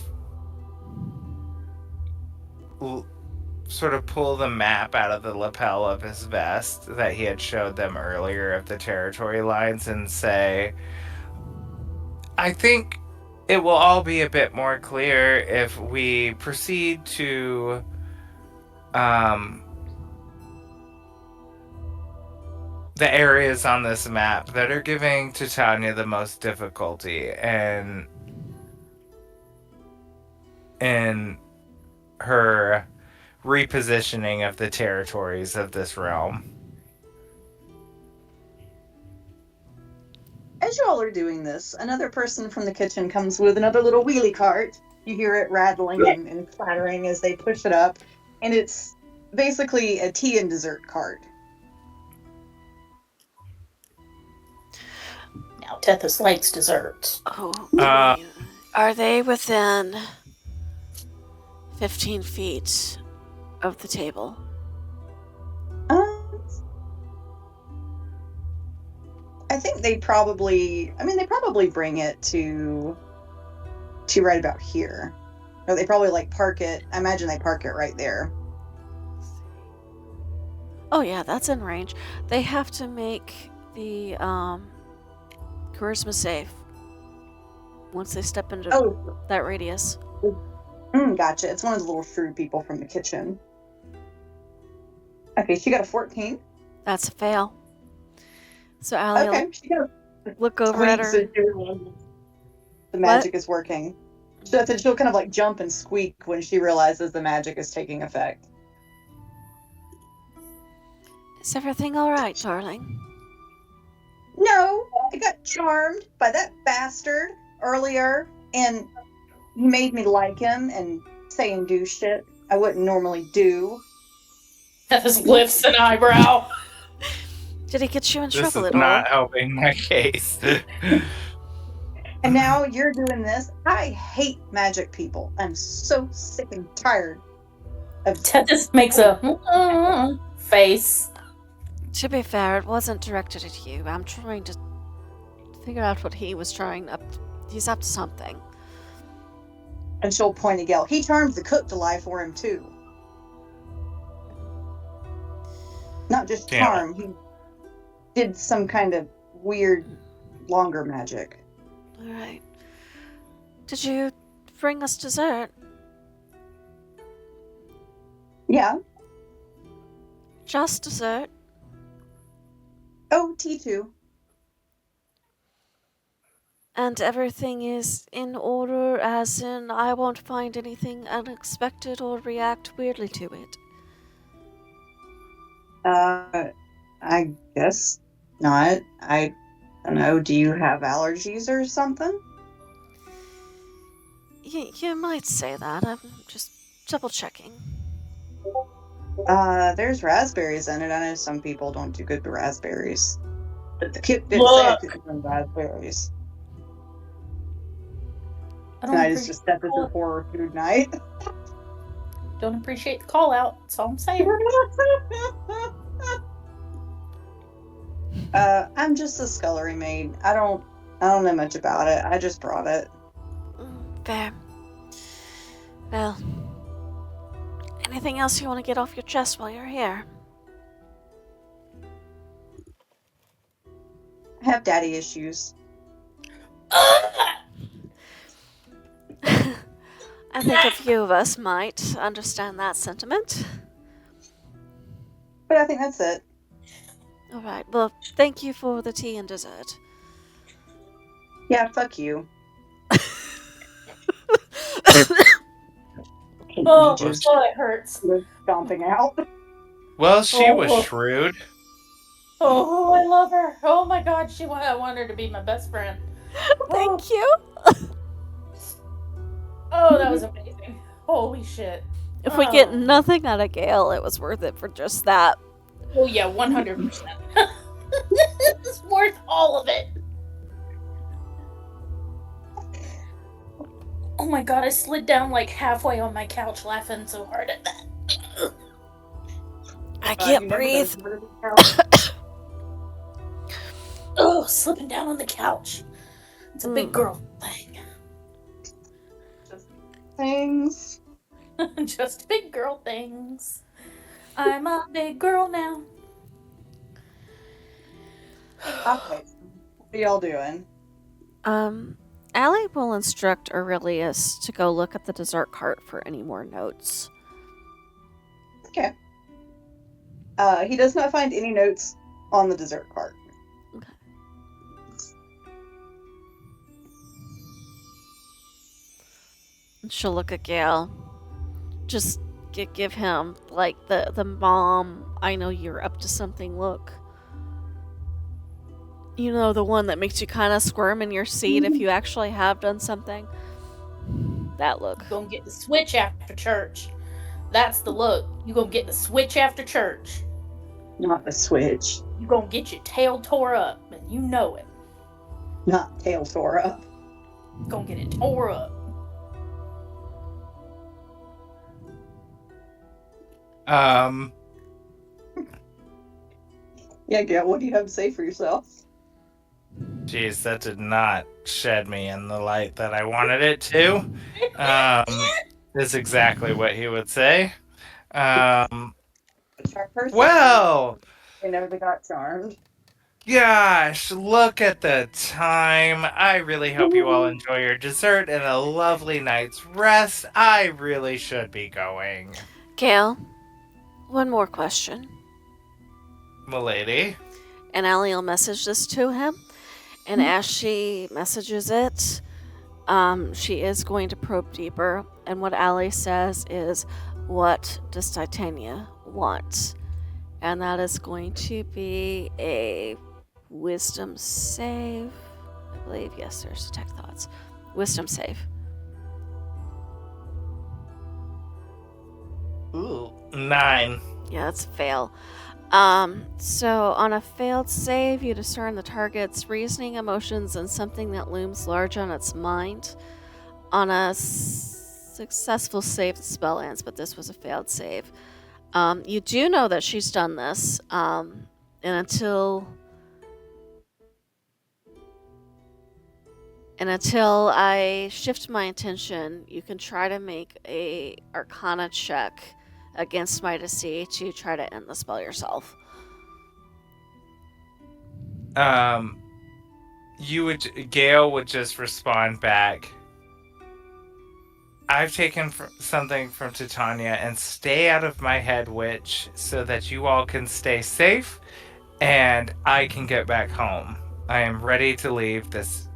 sort of pull the map out of the lapel of his vest that he had showed them earlier of the territory lines and say, I think it will all be a bit more clear if we proceed to the areas on this map that are giving Titania the most difficulty and in her repositioning of the territories of this realm. As you all are doing this, another person from the kitchen comes with another little wheelie cart. You hear it rattling and clattering as they push it up, and it's basically a tea and dessert cart. Now, Tethys likes desserts. Oh, are they within 15 feet of the table. I think they probably bring it to right about here. Or they probably like park it. I imagine they park it right there. Oh yeah, that's in range. They have to make the charisma save once they step into that radius. Gotcha. It's one of the little shrewd people from the kitchen. Okay, she got a 14. That's a fail. So Allie, okay, look over at her. The magic is working. So she'll kind of like jump and squeak when she realizes the magic is taking effect. Is everything all right, darling? No, I got charmed by that bastard earlier, and he made me like him and say and do shit I wouldn't normally do. That just lifts an eyebrow. Did he get you in trouble This at is all? not helping my case. And now you're doing this. I hate magic people. I'm so sick and tired of Ted just makes a face. To be fair, it wasn't directed at you. I'm trying to figure out what he was trying up. He's up to something. And she'll point at Gale. He charmed the cook to lie for him too. Not just charm. He did some kind of weird, longer magic. All right. Did you bring us dessert? Yeah. Just dessert? Oh, T2. And everything is in order, as in I won't find anything unexpected or react weirdly to it. I guess not. I don't know. Do you have allergies or something? You might say that. I'm just double checking. There's raspberries in it. I know some people don't do good with raspberries. But the kid did say I could do raspberries. Tonight is just Steph's horror food night. Don't appreciate the call out. That's all I'm saying. I'm just a scullery maid. I don't know much about it. I just brought it. Fair. Well, anything else you want to get off your chest while you're here? I have daddy issues. I think a few of us might understand that sentiment. But I think that's it. Alright, well, thank you for the tea and dessert. Yeah, fuck you. Oh, it hurts. Stomping out. Well, she was shrewd. Oh, I love her. Oh my god, I want her to be my best friend. Thank you. Oh, that was amazing. Holy shit. If we get nothing out of Gale, it was worth it for just that. Oh yeah, 100%. It's worth all of it. Oh my god, I slid down like halfway on my couch laughing so hard at that. I can't breathe. Oh, slipping down on the couch. It's a big girl thing. Things. Just big girl things. I'm a big girl now. Okay. What are y'all doing? Allie will instruct Aurelius to go look at the dessert cart for any more notes. Okay. He does not find any notes on the dessert cart. Okay. She'll look at Gale. Just give him, like, the mom, I know you're up to something look. You know, the one that makes you kind of squirm in your seat if you actually have done something. That look. You gonna get the switch after church. That's the look. You gonna get the switch after church. Not the switch. You gonna get your tail tore up, and you know it. Not tail tore up. You gonna get it tore up. Yeah, Gale, what do you have to say for yourself? Geez, that did not shed me in the light that I wanted it to. Is exactly what he would say. Um, Charm person. well, They never got charmed. gosh, look at the time. I really hope you all enjoy your dessert and a lovely night's rest. I really should be going. Gale, one more question. Milady. And Allie will message this to him. And as she messages it, she is going to probe deeper. And what Allie says is, what does Titania want? And that is going to be a wisdom save. I believe, yes, there's detect thoughts. Wisdom save. Ooh, 9. Yeah, that's a fail. So on a failed save, you discern the target's reasoning, emotions, and something that looms large on its mind. On a successful save, the spell ends, but this was a failed save. You do know that she's done this, and until I shift my intention, you can try to make a Arcana check against my DC to try to end the spell yourself. Gale would just respond back. I've taken something from Titania, and stay out of my head, witch, so that you all can stay safe and I can get back home. I am ready to leave this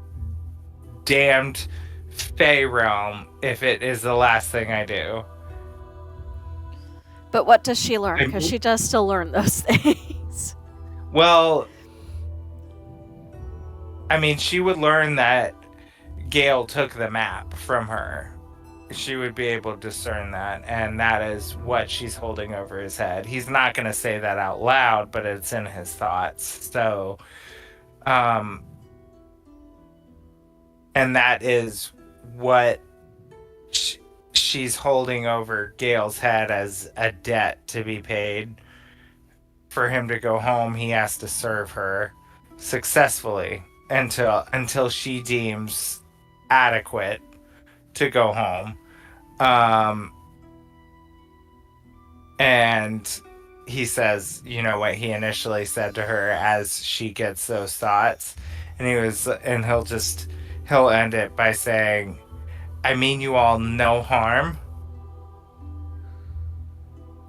damned Fey realm if it is the last thing I do. But what does she learn? Because she does still learn those things. Well, I mean, she would learn that Gale took the map from her. She would be able to discern that, and that is what she's holding over his head. He's not going to say that out loud, but it's in his thoughts. So, and that is what she's holding over Gale's head as a debt to be paid. For him to go home, he has to serve her successfully until she deems adequate to go home. And he says, you know, what he initially said to her as she gets those thoughts. And he'll end it by saying, I mean you all no harm.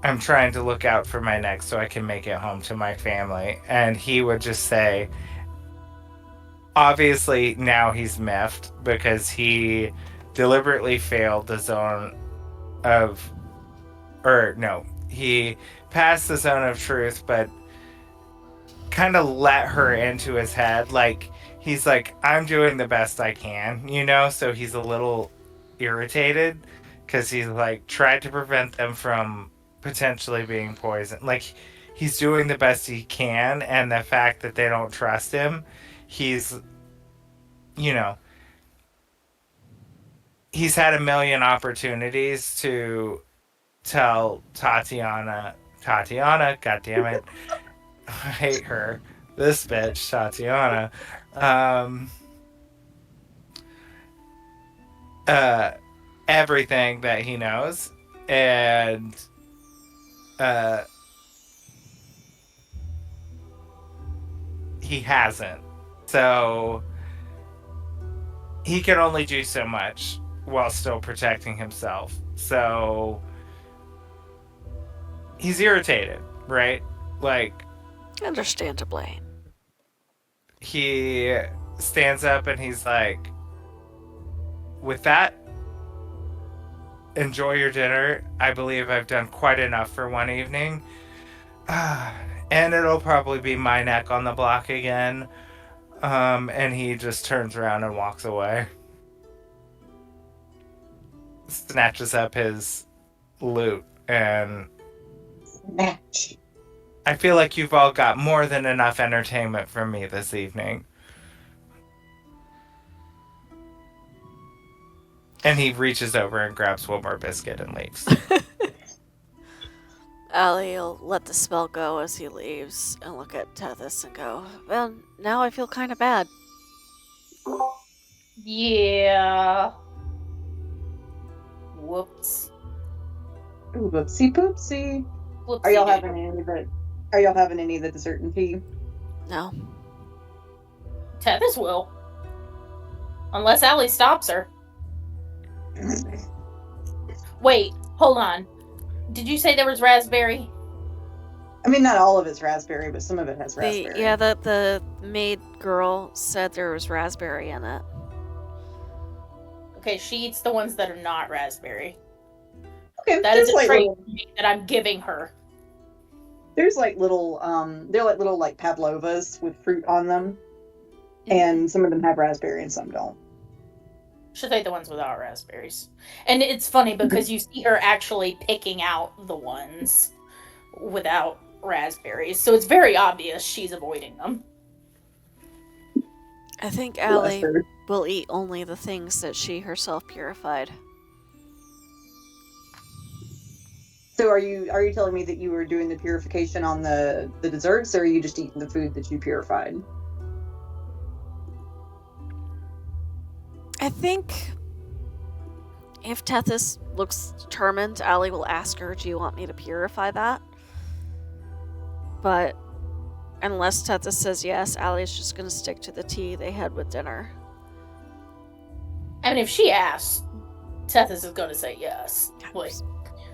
I'm trying to look out for my neck so I can make it home to my family. And he would just say, obviously now he's miffed because he deliberately failed the zone of, he passed the zone of truth, but kind of let her into his head. Like, he's like, I'm doing the best I can, you know? So he's a little irritated because he's like tried to prevent them from potentially being poisoned. Like, he's doing the best he can, and the fact that they don't trust him, he's, you know, he's had a million opportunities to tell Tatiana, God damn it, I hate her, this bitch, Tatiana, everything that he knows, and he hasn't. So he can only do so much while still protecting himself. So he's irritated, right? Like, understandably. He stands up and he's like, with that, enjoy your dinner. I believe I've done quite enough for one evening. And it'll probably be my neck on the block again. And he just turns around and walks away. Snatches up his loot and... Snatch. I feel like you've all got more than enough entertainment from me this evening. And he reaches over and grabs one more biscuit and leaves. Allie will let the spell go as he leaves and look at Tethys and go, well, now I feel kind of bad. Yeah. Whoops. Ooh, whoopsie poopsie. Whoopsie. Are y'all having any of the dessert and tea? No. Tethys will. Unless Allie stops her. Wait, hold on. Did you say there was raspberry? I mean, not all of it's raspberry, but some of it has raspberry. The maid girl said there was raspberry in it. Okay, she eats the ones that are not raspberry. Okay, That is a trait that I'm giving her. There's like little, they're like little like pavlovas with fruit on them, and some of them have raspberry and some don't. She'll take the ones without raspberries. And it's funny because you see her actually picking out the ones without raspberries, so it's very obvious she's avoiding them. I think Allie will eat only the things that she herself purified. So are you telling me that you were doing the purification on the desserts, or are you just eating the food that you purified? I think if Tethys looks determined, Allie will ask her, do you want me to purify that? But unless Tethys says yes, Allie's just going to stick to the tea they had with dinner. I mean, if she asks, Tethys is going to say yes. Like,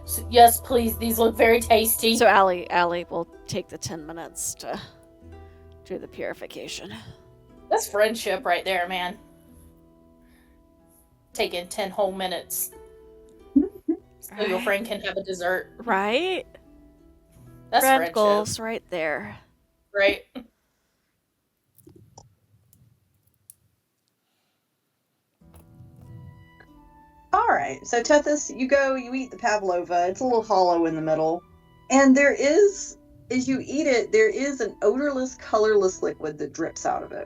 so, yes, please, these look very tasty. So Allie will take the 10 minutes to do the purification. That's friendship right there, man. Taking 10 whole minutes. So your friend can have a dessert. Right? That's friend friendship. Goals right there. Right. Alright, so Tethys, you eat the pavlova. It's a little hollow in the middle. And there is, as you eat it, there is an odorless, colorless liquid that drips out of it.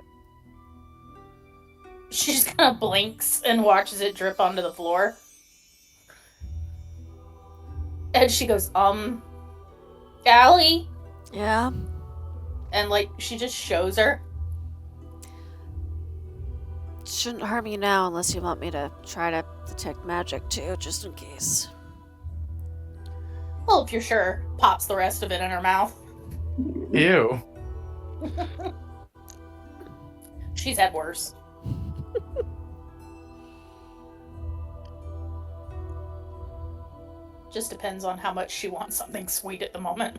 She just kind of blinks and watches it drip onto the floor. And she goes, Allie? Yeah? And, like, she just shows her. Shouldn't harm you now unless you want me to try to detect magic too, just in case. Well, if you're sure. Pops the rest of it in her mouth. Ew. She's had worse. Just depends on how much she wants something sweet at the moment.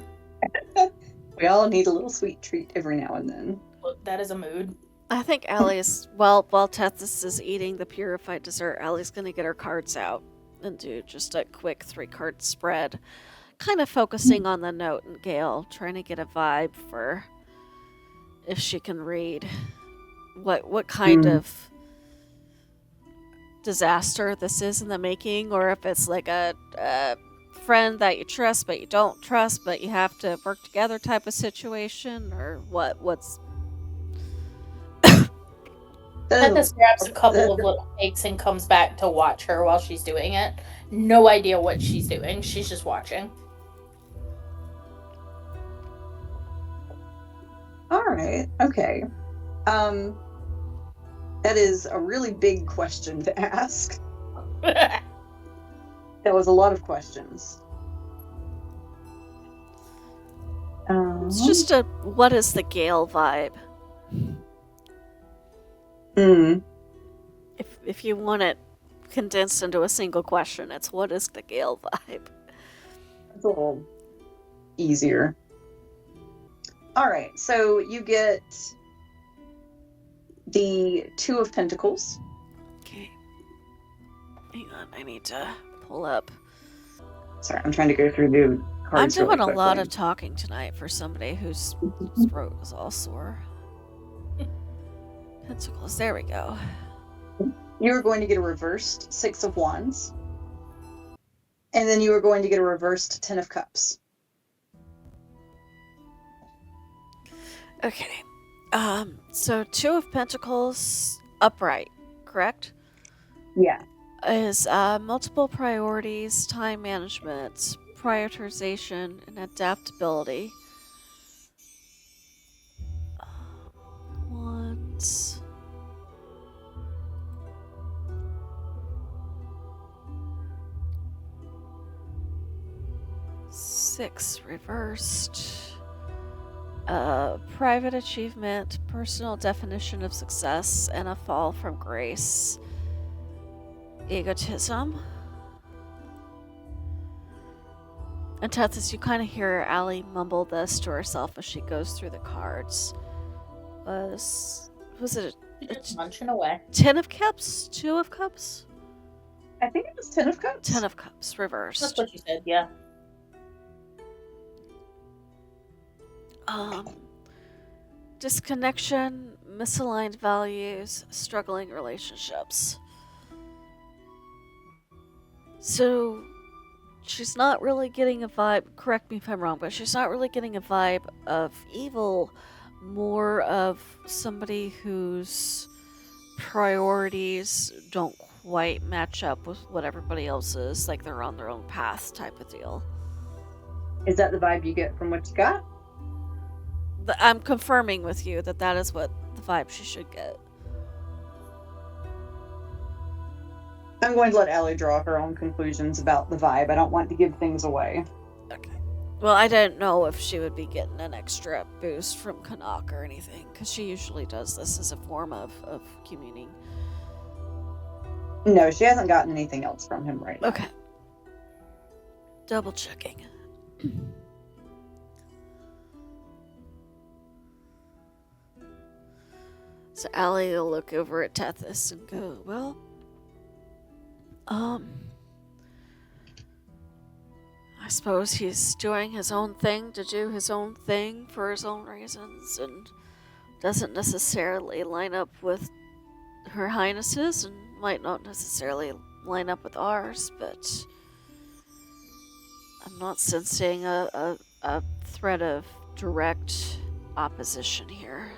We all need a little sweet treat every now and then. Look, that is a mood. I think Allie's, while Tethys is eating the purified dessert, Allie's going to get her cards out and do just a quick 3-card spread. Kind of focusing on the note and Gale, trying to get a vibe for if she can read what kind of disaster this is in the making, or if it's like a friend that you trust but you don't trust but you have to work together type of situation, or what's Tethys grabs a couple of little cakes and comes back to watch her while she's doing it. No idea what she's doing. She's just watching. Alright, okay. That is a really big question to ask. That was a lot of questions. It's just what is the Gale vibe? If you want it condensed into a single question, it's what is the Gale vibe? It's a little easier. Alright, so you get the 2 of Pentacles. Okay. Hang on, I need to pull up. Sorry, I'm trying to go through the cards. I'm doing really a lot quickly. of talking tonight for somebody whose throat is all sore. Pentacles, there we go. You are going to get a reversed 6 of Wands. And then you are going to get a reversed 10 of Cups. Okay. So 2 of Pentacles upright, correct? Yeah. Is multiple priorities, time management, prioritization, and adaptability. Once. Six reversed. Private achievement, personal definition of success, and a fall from grace. Egotism. And Tethys, you kind of hear Allie mumble this to herself as she goes through the cards. Was it Just munching away. 10 of cups? 2 of cups? I think it was 10 of cups. 10 of cups, reversed. That's what you said, yeah. Disconnection, misaligned values, struggling relationships. So, she's not really getting a vibe, correct me if I'm wrong, but she's not really getting a vibe of evil, more of somebody whose priorities don't quite match up with what everybody else is, like they're on their own path type of deal. Is that the vibe you get from what you got? I'm confirming with you that that is what the vibe she should get. I'm going to let Allie draw her own conclusions about the vibe. I don't want to give things away. Okay. Well, I didn't know if she would be getting an extra boost from Canuck or anything, because she usually does this as a form of communing. No, she hasn't gotten anything else from him right now. Okay. Double checking. So Allie will look over at Tethys and go, well, I suppose he's doing his own thing to do his own thing for his own reasons and doesn't necessarily line up with Her Highness's and might not necessarily line up with ours, but I'm not sensing a threat of direct opposition here.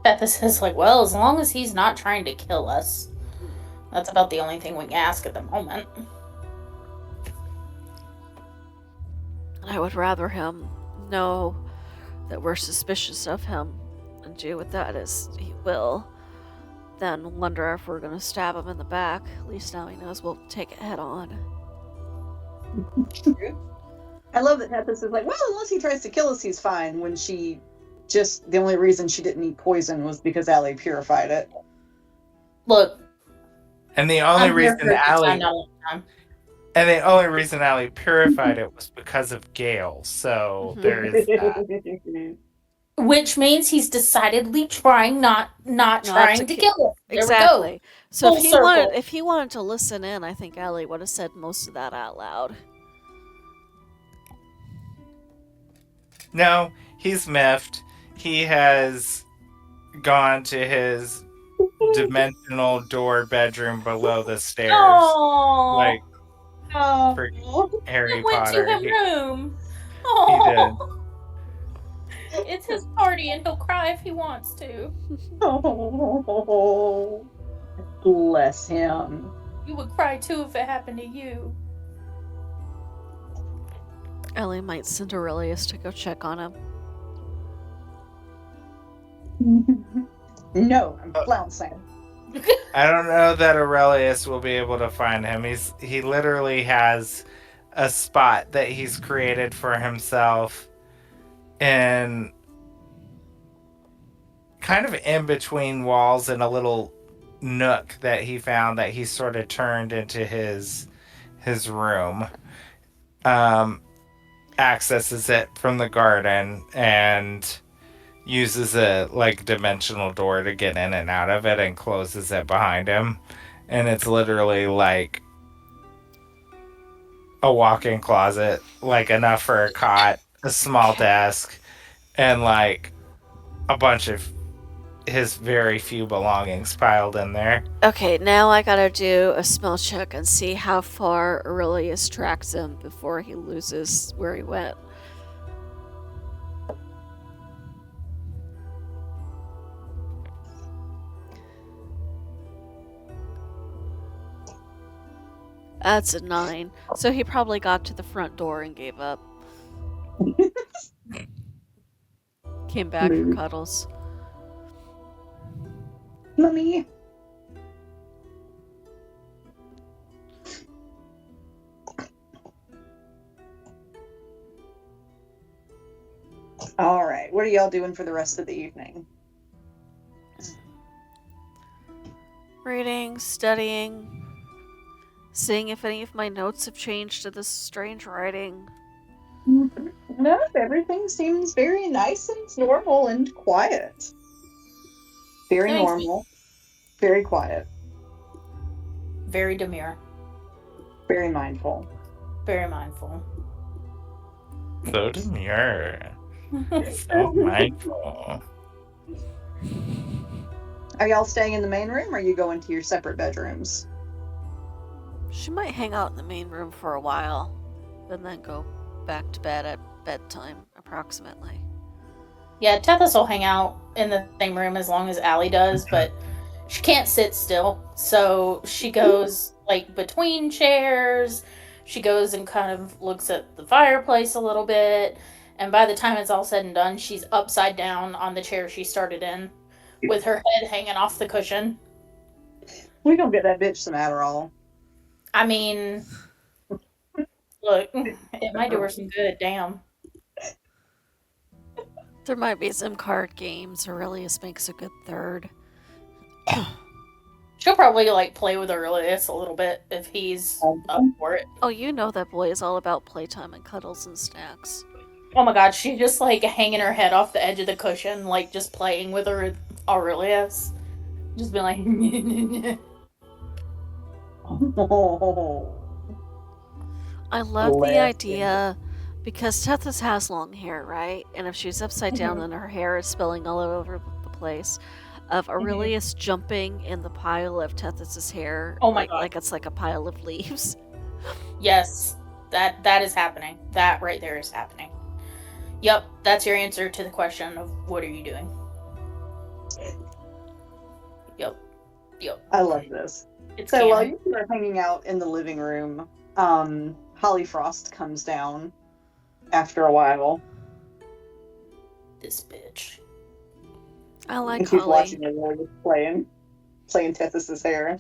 Tethys is like, well, as long as he's not trying to kill us, that's about the only thing we can ask at the moment. I would rather him know that we're suspicious of him and do with that as he will, than wonder if we're going to stab him in the back. At least now he knows we'll take it head on. I love that Tethys is like, well, unless he tries to kill us, he's fine, when she just, the only reason she didn't eat poison was because Allie purified it. Look. And the only reason Allie purified it was because of Gale. So there is that. Which means he's decidedly trying not trying to kill us. There exactly. We go. So Full if he wanted to listen in, I think Allie would have said most of that out loud. No, he's miffed. He has gone to his dimensional door bedroom below the stairs. Aww. Like for Harry Potter. Went to his room. He did. It's his party and he'll cry if he wants to. Oh, bless him. You would cry too if it happened to you. Ellie might send Aurelius to go check on him. No, I'm flouncing. I don't know that Aurelius will be able to find him. He literally has a spot that he's created for himself in kind of in between walls in a little nook that he found that he sort of turned into his room. Accesses it from the garden and uses a dimensional door to get in and out of it and closes it behind him. And it's literally like a walk-in closet, like enough for a cot, a small desk, and like a bunch of his very few belongings piled in there. Okay, now I gotta do a smell check and see how far Aurelius tracks him before he loses where he went. That's a 9. So he probably got to the front door and gave up. Came back for cuddles. Mummy. All right. What are y'all doing for the rest of the evening? Reading, studying, seeing if any of my notes have changed to this strange writing. No, everything seems very nice and normal and quiet. Very normal. Very quiet. Very demure. Very mindful. Very mindful. So demure. So mindful. Are y'all staying in the main room, or are you going to your separate bedrooms? She might hang out in the main room for a while, and then go back to bed at bedtime, approximately. Yeah, Tethys will hang out in the same room as long as Allie does, but she can't sit still. So she goes, like, between chairs. She goes and kind of looks at the fireplace a little bit. And by the time it's all said and done, she's upside down on the chair she started in, with her head hanging off the cushion. We gonna get that bitch some Adderall. I mean, look, it might do her some good, damn. There might be some card games. Aurelius makes a good third. She'll probably, like, play with Aurelius a little bit if he's up for it. Oh, you know that boy is all about playtime and cuddles and snacks. Oh my god, she's just, like, hanging her head off the edge of the cushion, like, just playing with her Aurelius. Just being like... I love the idea, because Tethys has long hair, right? And if she's upside down and her hair is spilling all over the place, of Aurelius jumping in the pile of Tethys' hair. Oh my god. Like it's like a pile of leaves. Yes, that is happening. That right there is happening. Yep, that's your answer to the question of what are you doing? Yep. I love this. So while you are hanging out in the living room, Holly Frost comes down after a while. This bitch. I like and she's Holly. watching her playing Tethys' hair.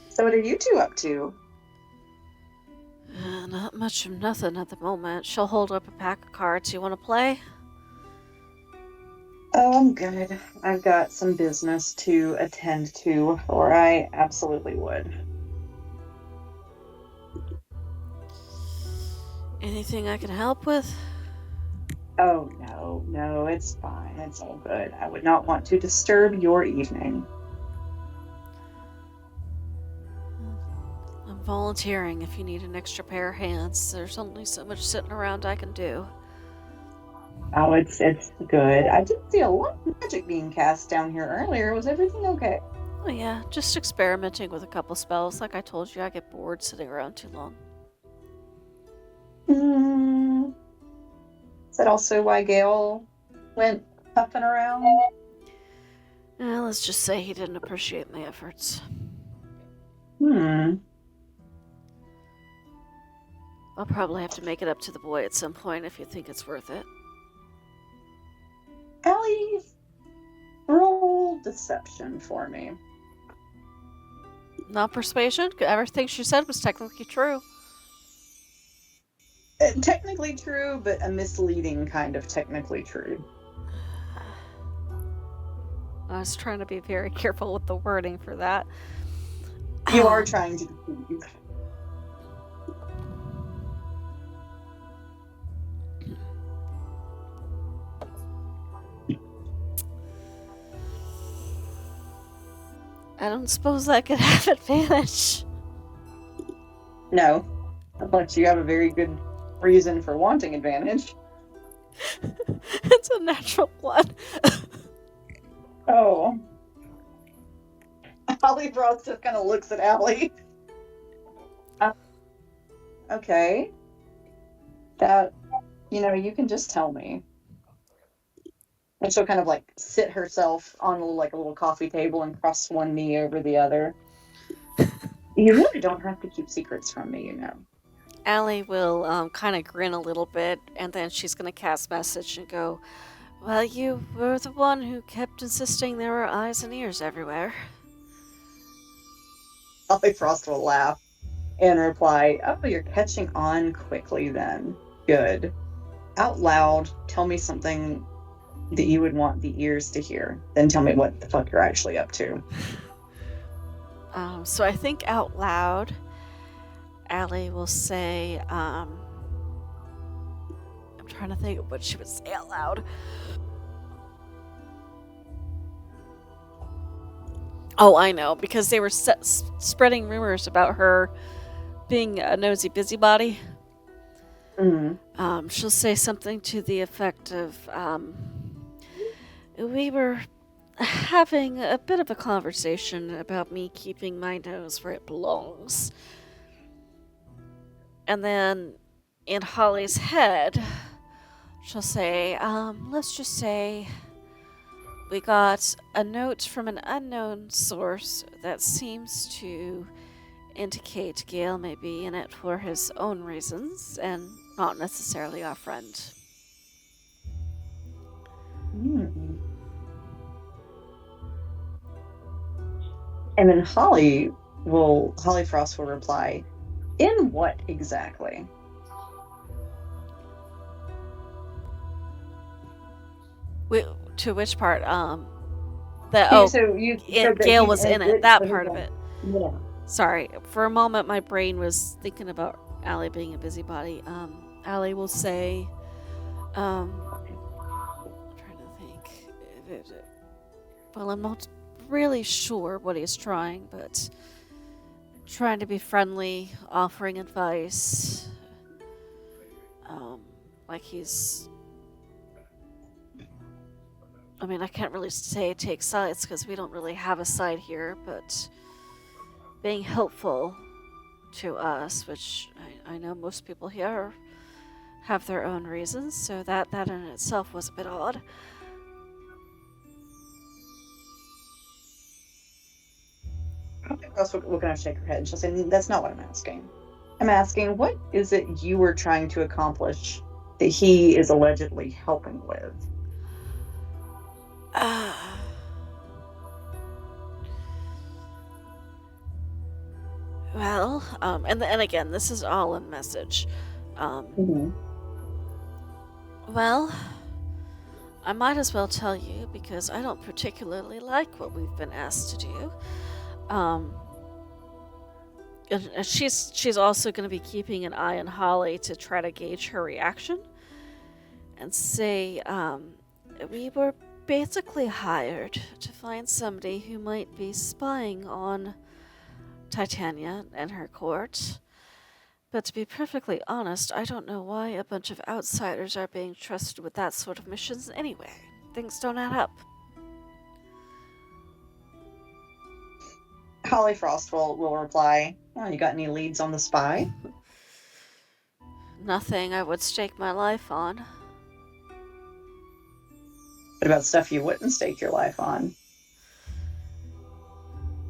So what are you two up to? Not much of nothing at the moment. She'll hold up a pack of cards. You want to play? Oh, I'm good. I've got some business to attend to, or I absolutely would. Anything I can help with? Oh, no, it's fine. It's all good. I would not want to disturb your evening. I'm volunteering if you need an extra pair of hands. There's only so much sitting around I can do. Oh, it's good. I did see a lot of magic being cast down here earlier. Was everything okay? Oh yeah, just experimenting with a couple spells. Like I told you, I get bored sitting around too long. Is that also why Gale went puffing around? Let's just say he didn't appreciate my efforts. I'll probably have to make it up to the boy at some point if you think it's worth it. Allie, roll deception for me. Not persuasion? Everything she said was technically true. Technically true, but a misleading kind of technically true. I was trying to be very careful with the wording for that. You are trying to deceive. I don't suppose I could have advantage. No, unless you have a very good reason for wanting advantage. It's a natural one. Oh. Holly Frost just kind of looks at Allie. Okay. That, you can just tell me. And she'll kind of like sit herself on a little coffee table and cross one knee over the other. You really don't have to keep secrets from me, you know. Allie will kind of grin a little bit, and then she's going to cast message and go, "Well, you were the one who kept insisting there were eyes and ears everywhere." Holly Frost will laugh and reply, "Oh, you're catching on quickly then. Good. Out loud, tell me something that you would want the ears to hear. Then tell me what the fuck you're actually up to." So I think out loud, Allie will say, I'm trying to think of what she would say out loud. Oh, I know, because they were spreading rumors about her being a nosy busybody. Mm-hmm. She'll say something to the effect of, we were having a bit of a conversation about me keeping my nose where it belongs. And then in Holly's head, she'll say, let's just say we got a note from an unknown source that seems to indicate Gale may be in it for his own reasons and not necessarily our friend. Mm. And then Holly Frost will reply, "In what exactly?" To which part? Gale was in it. That part of it. Yeah. Sorry, for a moment my brain was thinking about Allie being a busybody. Allie will say, I'm trying to think. Well, I'm not really sure what he's trying, but trying to be friendly, offering advice. Like he's... I mean, I can't really say take sides because we don't really have a side here, but being helpful to us, which I know most people here have their own reasons, so that in itself was a bit odd. Ross will kind of shake her head. She'll say, "That's not what I'm asking. I'm asking, what is it you were trying to accomplish that he is allegedly helping with?" Well, and again, this is all in message. Well, I might as well tell you because I don't particularly like what we've been asked to do. And she's also going to be keeping an eye on Holly to try to gauge her reaction. And say, we were basically hired to find somebody who might be spying on Titania and her court. But to be perfectly honest, I don't know why a bunch of outsiders are being trusted with that sort of missions anyway. Things don't add up. Holly Frost will reply, "Oh, you got any leads on the spy?" Nothing I would stake my life on. What about stuff you wouldn't stake your life on?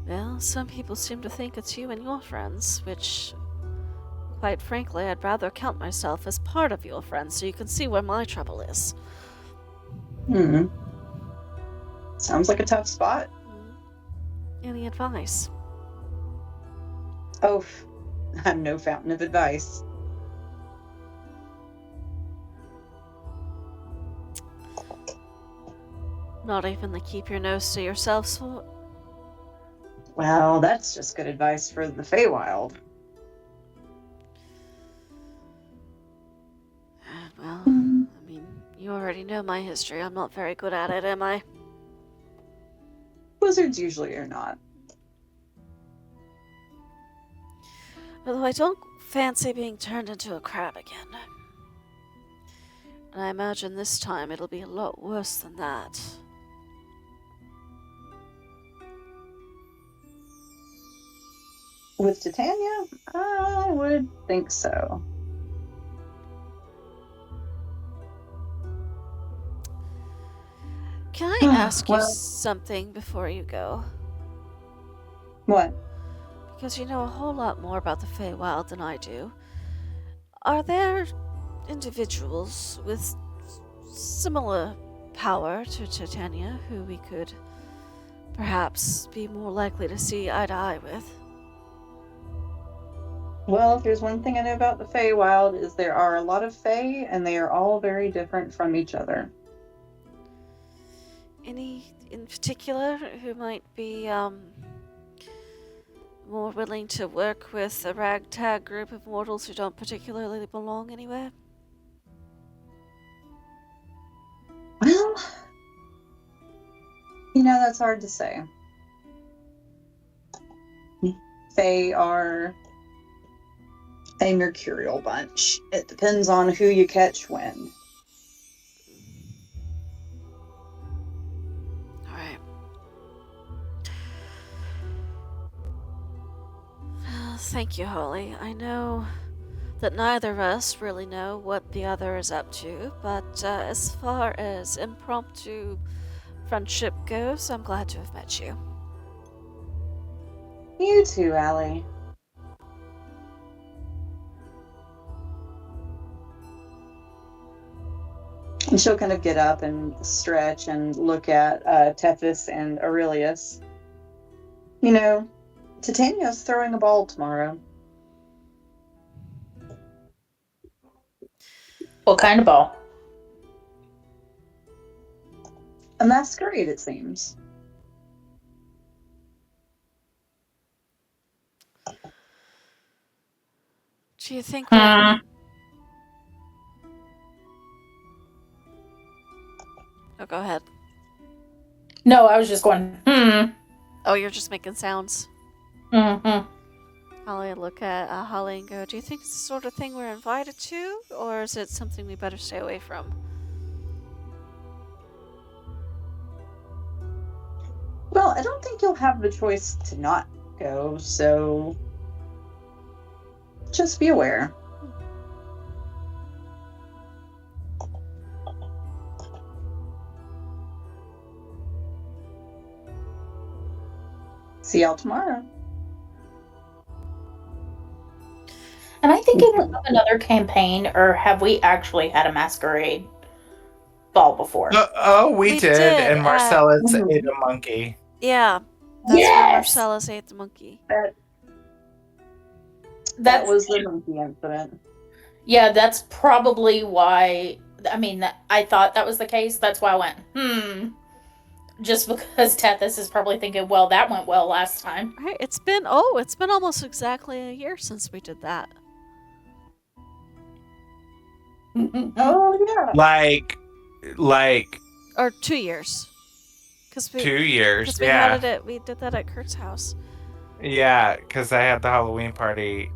Well, some people seem to think it's you and your friends, which, quite frankly, I'd rather count myself as part of your friends so you can see where my trouble is. Sounds like a tough spot. Any advice? Oh, I'm no fountain of advice. Not even the keep your nose to yourself sort? Well, that's just good advice for the Feywild. Well, I mean, you already know my history. I'm not very good at it, am I? Wizards usually are not. Although I don't fancy being turned into a crab again. And I imagine this time it'll be a lot worse than that. With Titania, I would think so. Can I ask you Well- something before you go? What? Because you know a whole lot more about the Feywild than I do. Are there individuals with similar power to Titania who we could perhaps be more likely to see eye to eye with? Well, if there's one thing I know about the Feywild is there are a lot of Fey, and they are all very different from each other. Any in particular who might be more willing to work with a ragtag group of mortals who don't particularly belong anywhere? Well, that's hard to say. They are a mercurial bunch. It depends on who you catch when. Alright. Thank you, Holly. I know that neither of us really know what the other is up to, but as far as impromptu friendship goes, I'm glad to have met you. You too, Allie. And she'll kind of get up and stretch and look at Tethys and Aurelius. Titania's throwing a ball tomorrow. What kind of ball? A masquerade, it seems. Do you think we'll... Oh, go ahead. No, I was just going, Oh, you're just making sounds. Mm-hmm. Holly look at Holly and go, do you think it's the sort of thing we're invited to, or is it something we better stay away from? Well, I don't think you'll have the choice to not go, so just be aware. See y'all tomorrow. Am I thinking of another campaign, or have we actually had a masquerade ball before? We did, and Marcellus ate a monkey. Yeah, that's when Marcellus ate the monkey. That was the monkey incident. Yeah, that's probably why. I mean, I thought that was the case. That's why I went, Just because Tethys is probably thinking, well, that went well last time. Right, it's been almost exactly a year since we did that. Oh yeah. Like or 2 years. 2 years. Because we yeah. We did that at Kurt's house. Yeah, because I had the Halloween party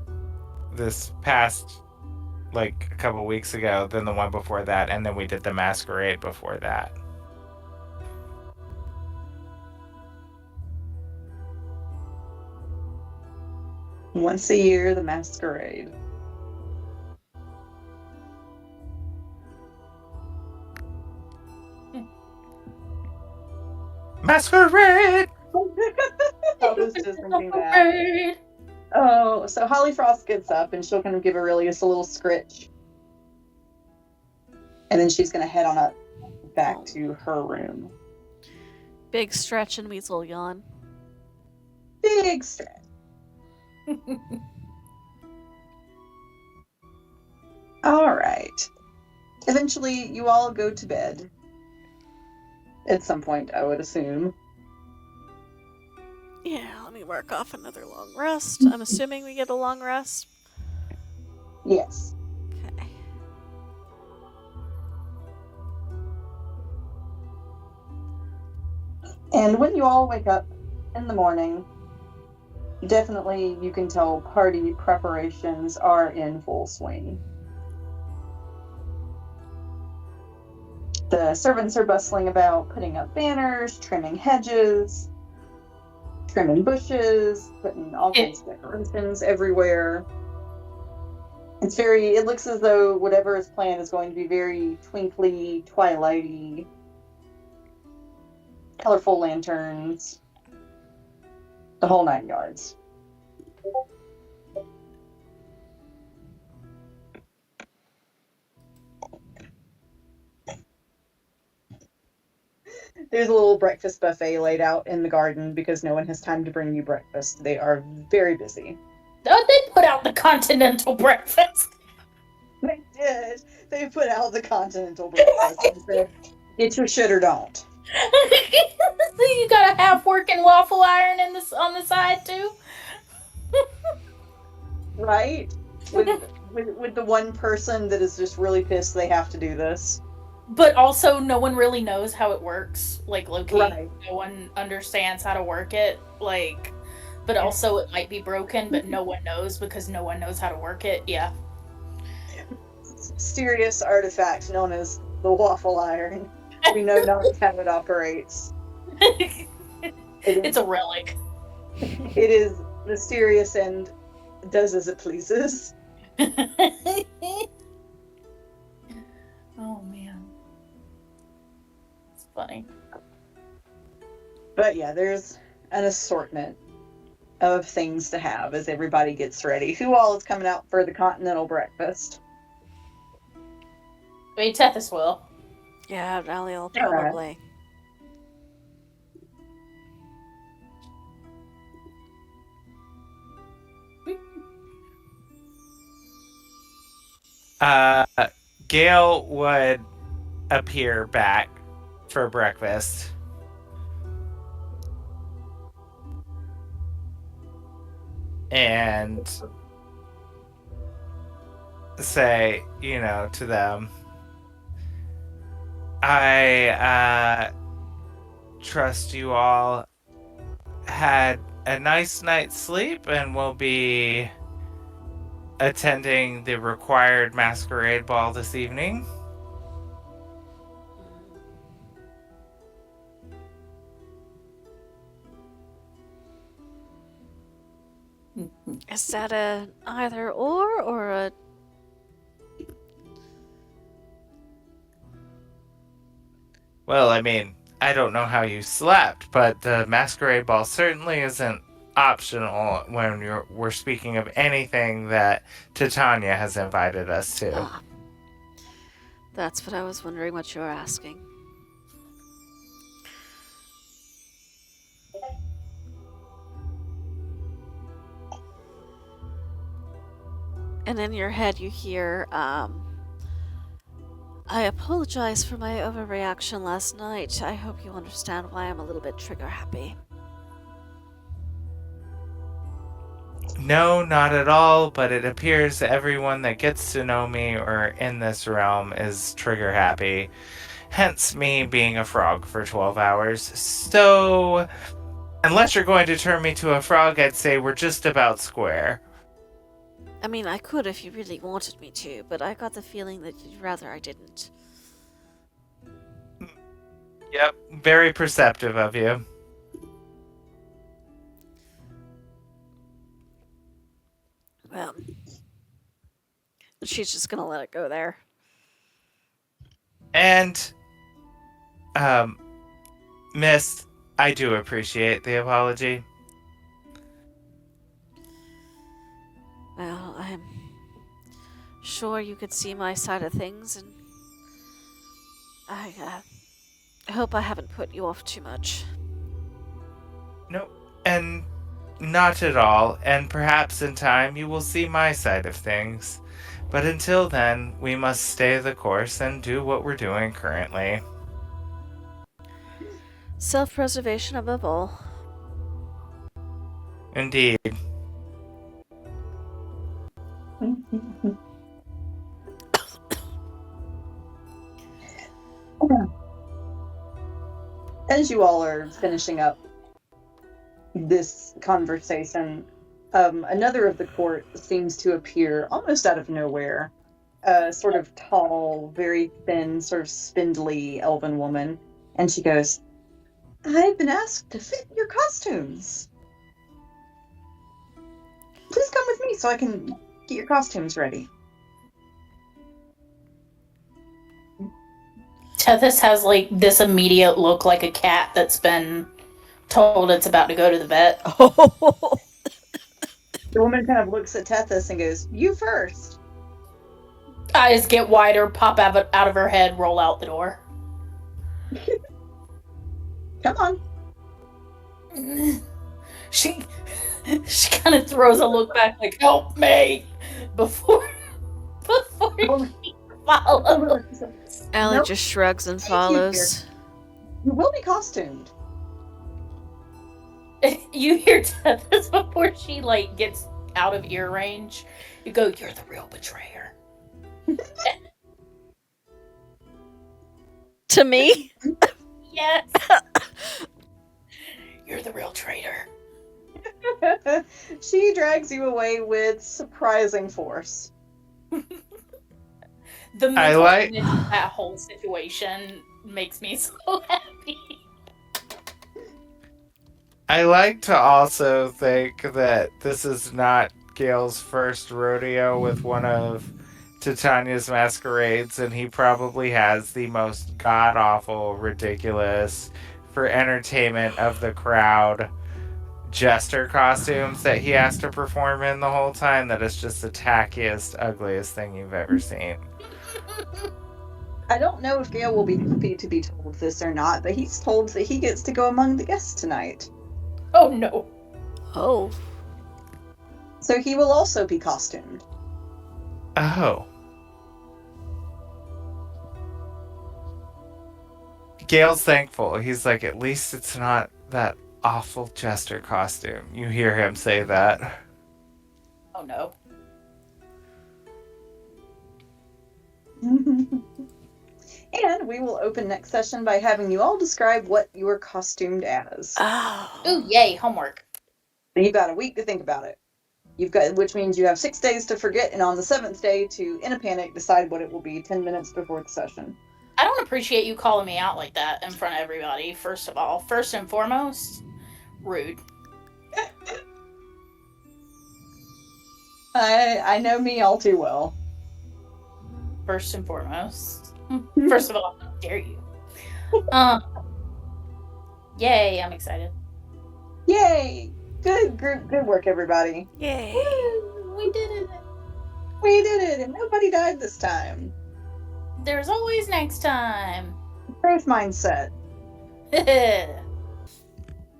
this past a couple weeks ago, then the one before that, and then we did the masquerade before that. Once a year, the masquerade. Masquerade! I was just thinking that. Oh, so Holly Frost gets up and she'll kind of give Aurelius a little scritch. And then she's going to head on up back to her room. Big stretch and weasel yawn. Big stretch. All right. Eventually, you all go to bed. At some point, I would assume. Yeah, let me work off another long rest. I'm assuming we get a long rest? Yes. Okay. And when you all wake up in the morning, definitely you can tell party preparations are in full swing. The servants are bustling about, putting up banners, trimming hedges, trimming bushes, putting all kinds of decorations everywhere. It looks as though whatever is planned is going to be very twinkly, twilighty. colorful lanterns, the whole 9 yards. There's a little breakfast buffet laid out in the garden because no one has time to bring you breakfast. They are very busy. Oh, they put out the continental breakfast. They did. They put out the continental breakfast and said, get your shit or don't. You got a half working waffle iron on the side too. Right? With the one person that is just really pissed they have to do this. But also, no one really knows how it works. Like, low-key, Right. No one understands how to work it. Like, but also it might be broken, but no one knows because no one knows how to work it. Yeah. Mysterious artifact known as the waffle iron. We know not how it operates. It's a relic. It is mysterious and does as it pleases. Oh man, it's funny. But yeah, there's an assortment of things to have as everybody gets ready. Who all is coming out for the continental breakfast? I mean, Tethys will. Yeah, Ali'll probably. Gale would appear back for breakfast. And say, to them, I trust you all had a nice night's sleep and will be attending the required masquerade ball this evening. Is that a either or a... Well, I mean, I don't know how you slept, but the masquerade ball certainly isn't optional when we're speaking of anything that Titania has invited us to. Ah, that's what I was wondering what you were asking. And in your head you hear, I apologize for my overreaction last night. I hope you understand why I'm a little bit trigger happy. No, not at all, but it appears everyone that gets to know me or in this realm is trigger happy. Hence me being a frog for 12 hours. So, unless you're going to turn me to a frog, I'd say we're just about square. I mean, I could if you really wanted me to, but I got the feeling that you'd rather I didn't. Yep, very perceptive of you. Well, she's just gonna let it go there. And, Miss, I do appreciate the apology. Well, I'm sure you could see my side of things, and I hope I haven't put you off too much. No, and not at all, and perhaps in time you will see my side of things. But until then, we must stay the course and do what we're doing currently. Self-preservation above all. Indeed. As you all are finishing up this conversation, another of the court seems to appear almost out of nowhere. A sort of tall, very thin, sort of spindly elven woman. And she goes, I've been asked to fit your costumes. Please come with me so I can get your costumes ready. Tethys has like this immediate look like a cat that's been told it's about to go to the vet. Oh. The woman kind of looks at Tethys and goes, "You first." Eyes get wider, pop out of her head, roll out the door. Come on. She kind of throws a look back like, "Help me!" before she follows. Allie Nope. just shrugs and Thank you, follows. You will be costumed. You hear Tethys before she like gets out of ear range. You go, "You're the real betrayer." To me? Yes. You're the real traitor. She drags you away with surprising force. The I mental like- image of that whole situation makes me so happy. I like to also think that this is not Gale's first rodeo with one of Titania's masquerades, and he probably has the most god-awful, ridiculous, for entertainment of the crowd, jester costumes that he has to perform in the whole time. That is just the tackiest, ugliest thing you've ever seen. I don't know if Gale will be happy to be told this or not, but he's told that he gets to go among the guests tonight. Oh no. Oh. So he will also be costumed. Oh. Gale's thankful. He's like, at least it's not that awful jester costume. You hear him say that. Oh no. And we will open next session by having you all describe what you are costumed as. Oh. Ooh, yay, homework. You've got a week to think about it. Which means you have 6 days to forget, and on the 7th day to, in a panic, decide what it will be 10 minutes before the session. I don't appreciate you calling me out like that in front of everybody, first of all. First and foremost, rude. I know me all too well. First and foremost. First of all, how dare you? Yay, I'm excited. Yay! Good work, everybody. Yay. Woo, we did it. We did it, and nobody died this time. There's always next time. Growth mindset.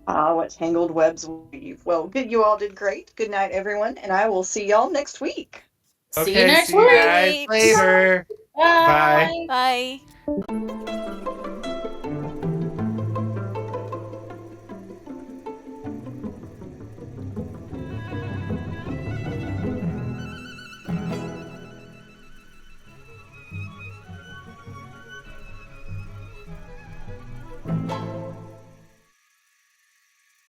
What tangled webs weave. Well, good, you all did great. Good night, everyone, and I will see y'all next week. See you next see you guys week. later. Bye. Bye. Bye.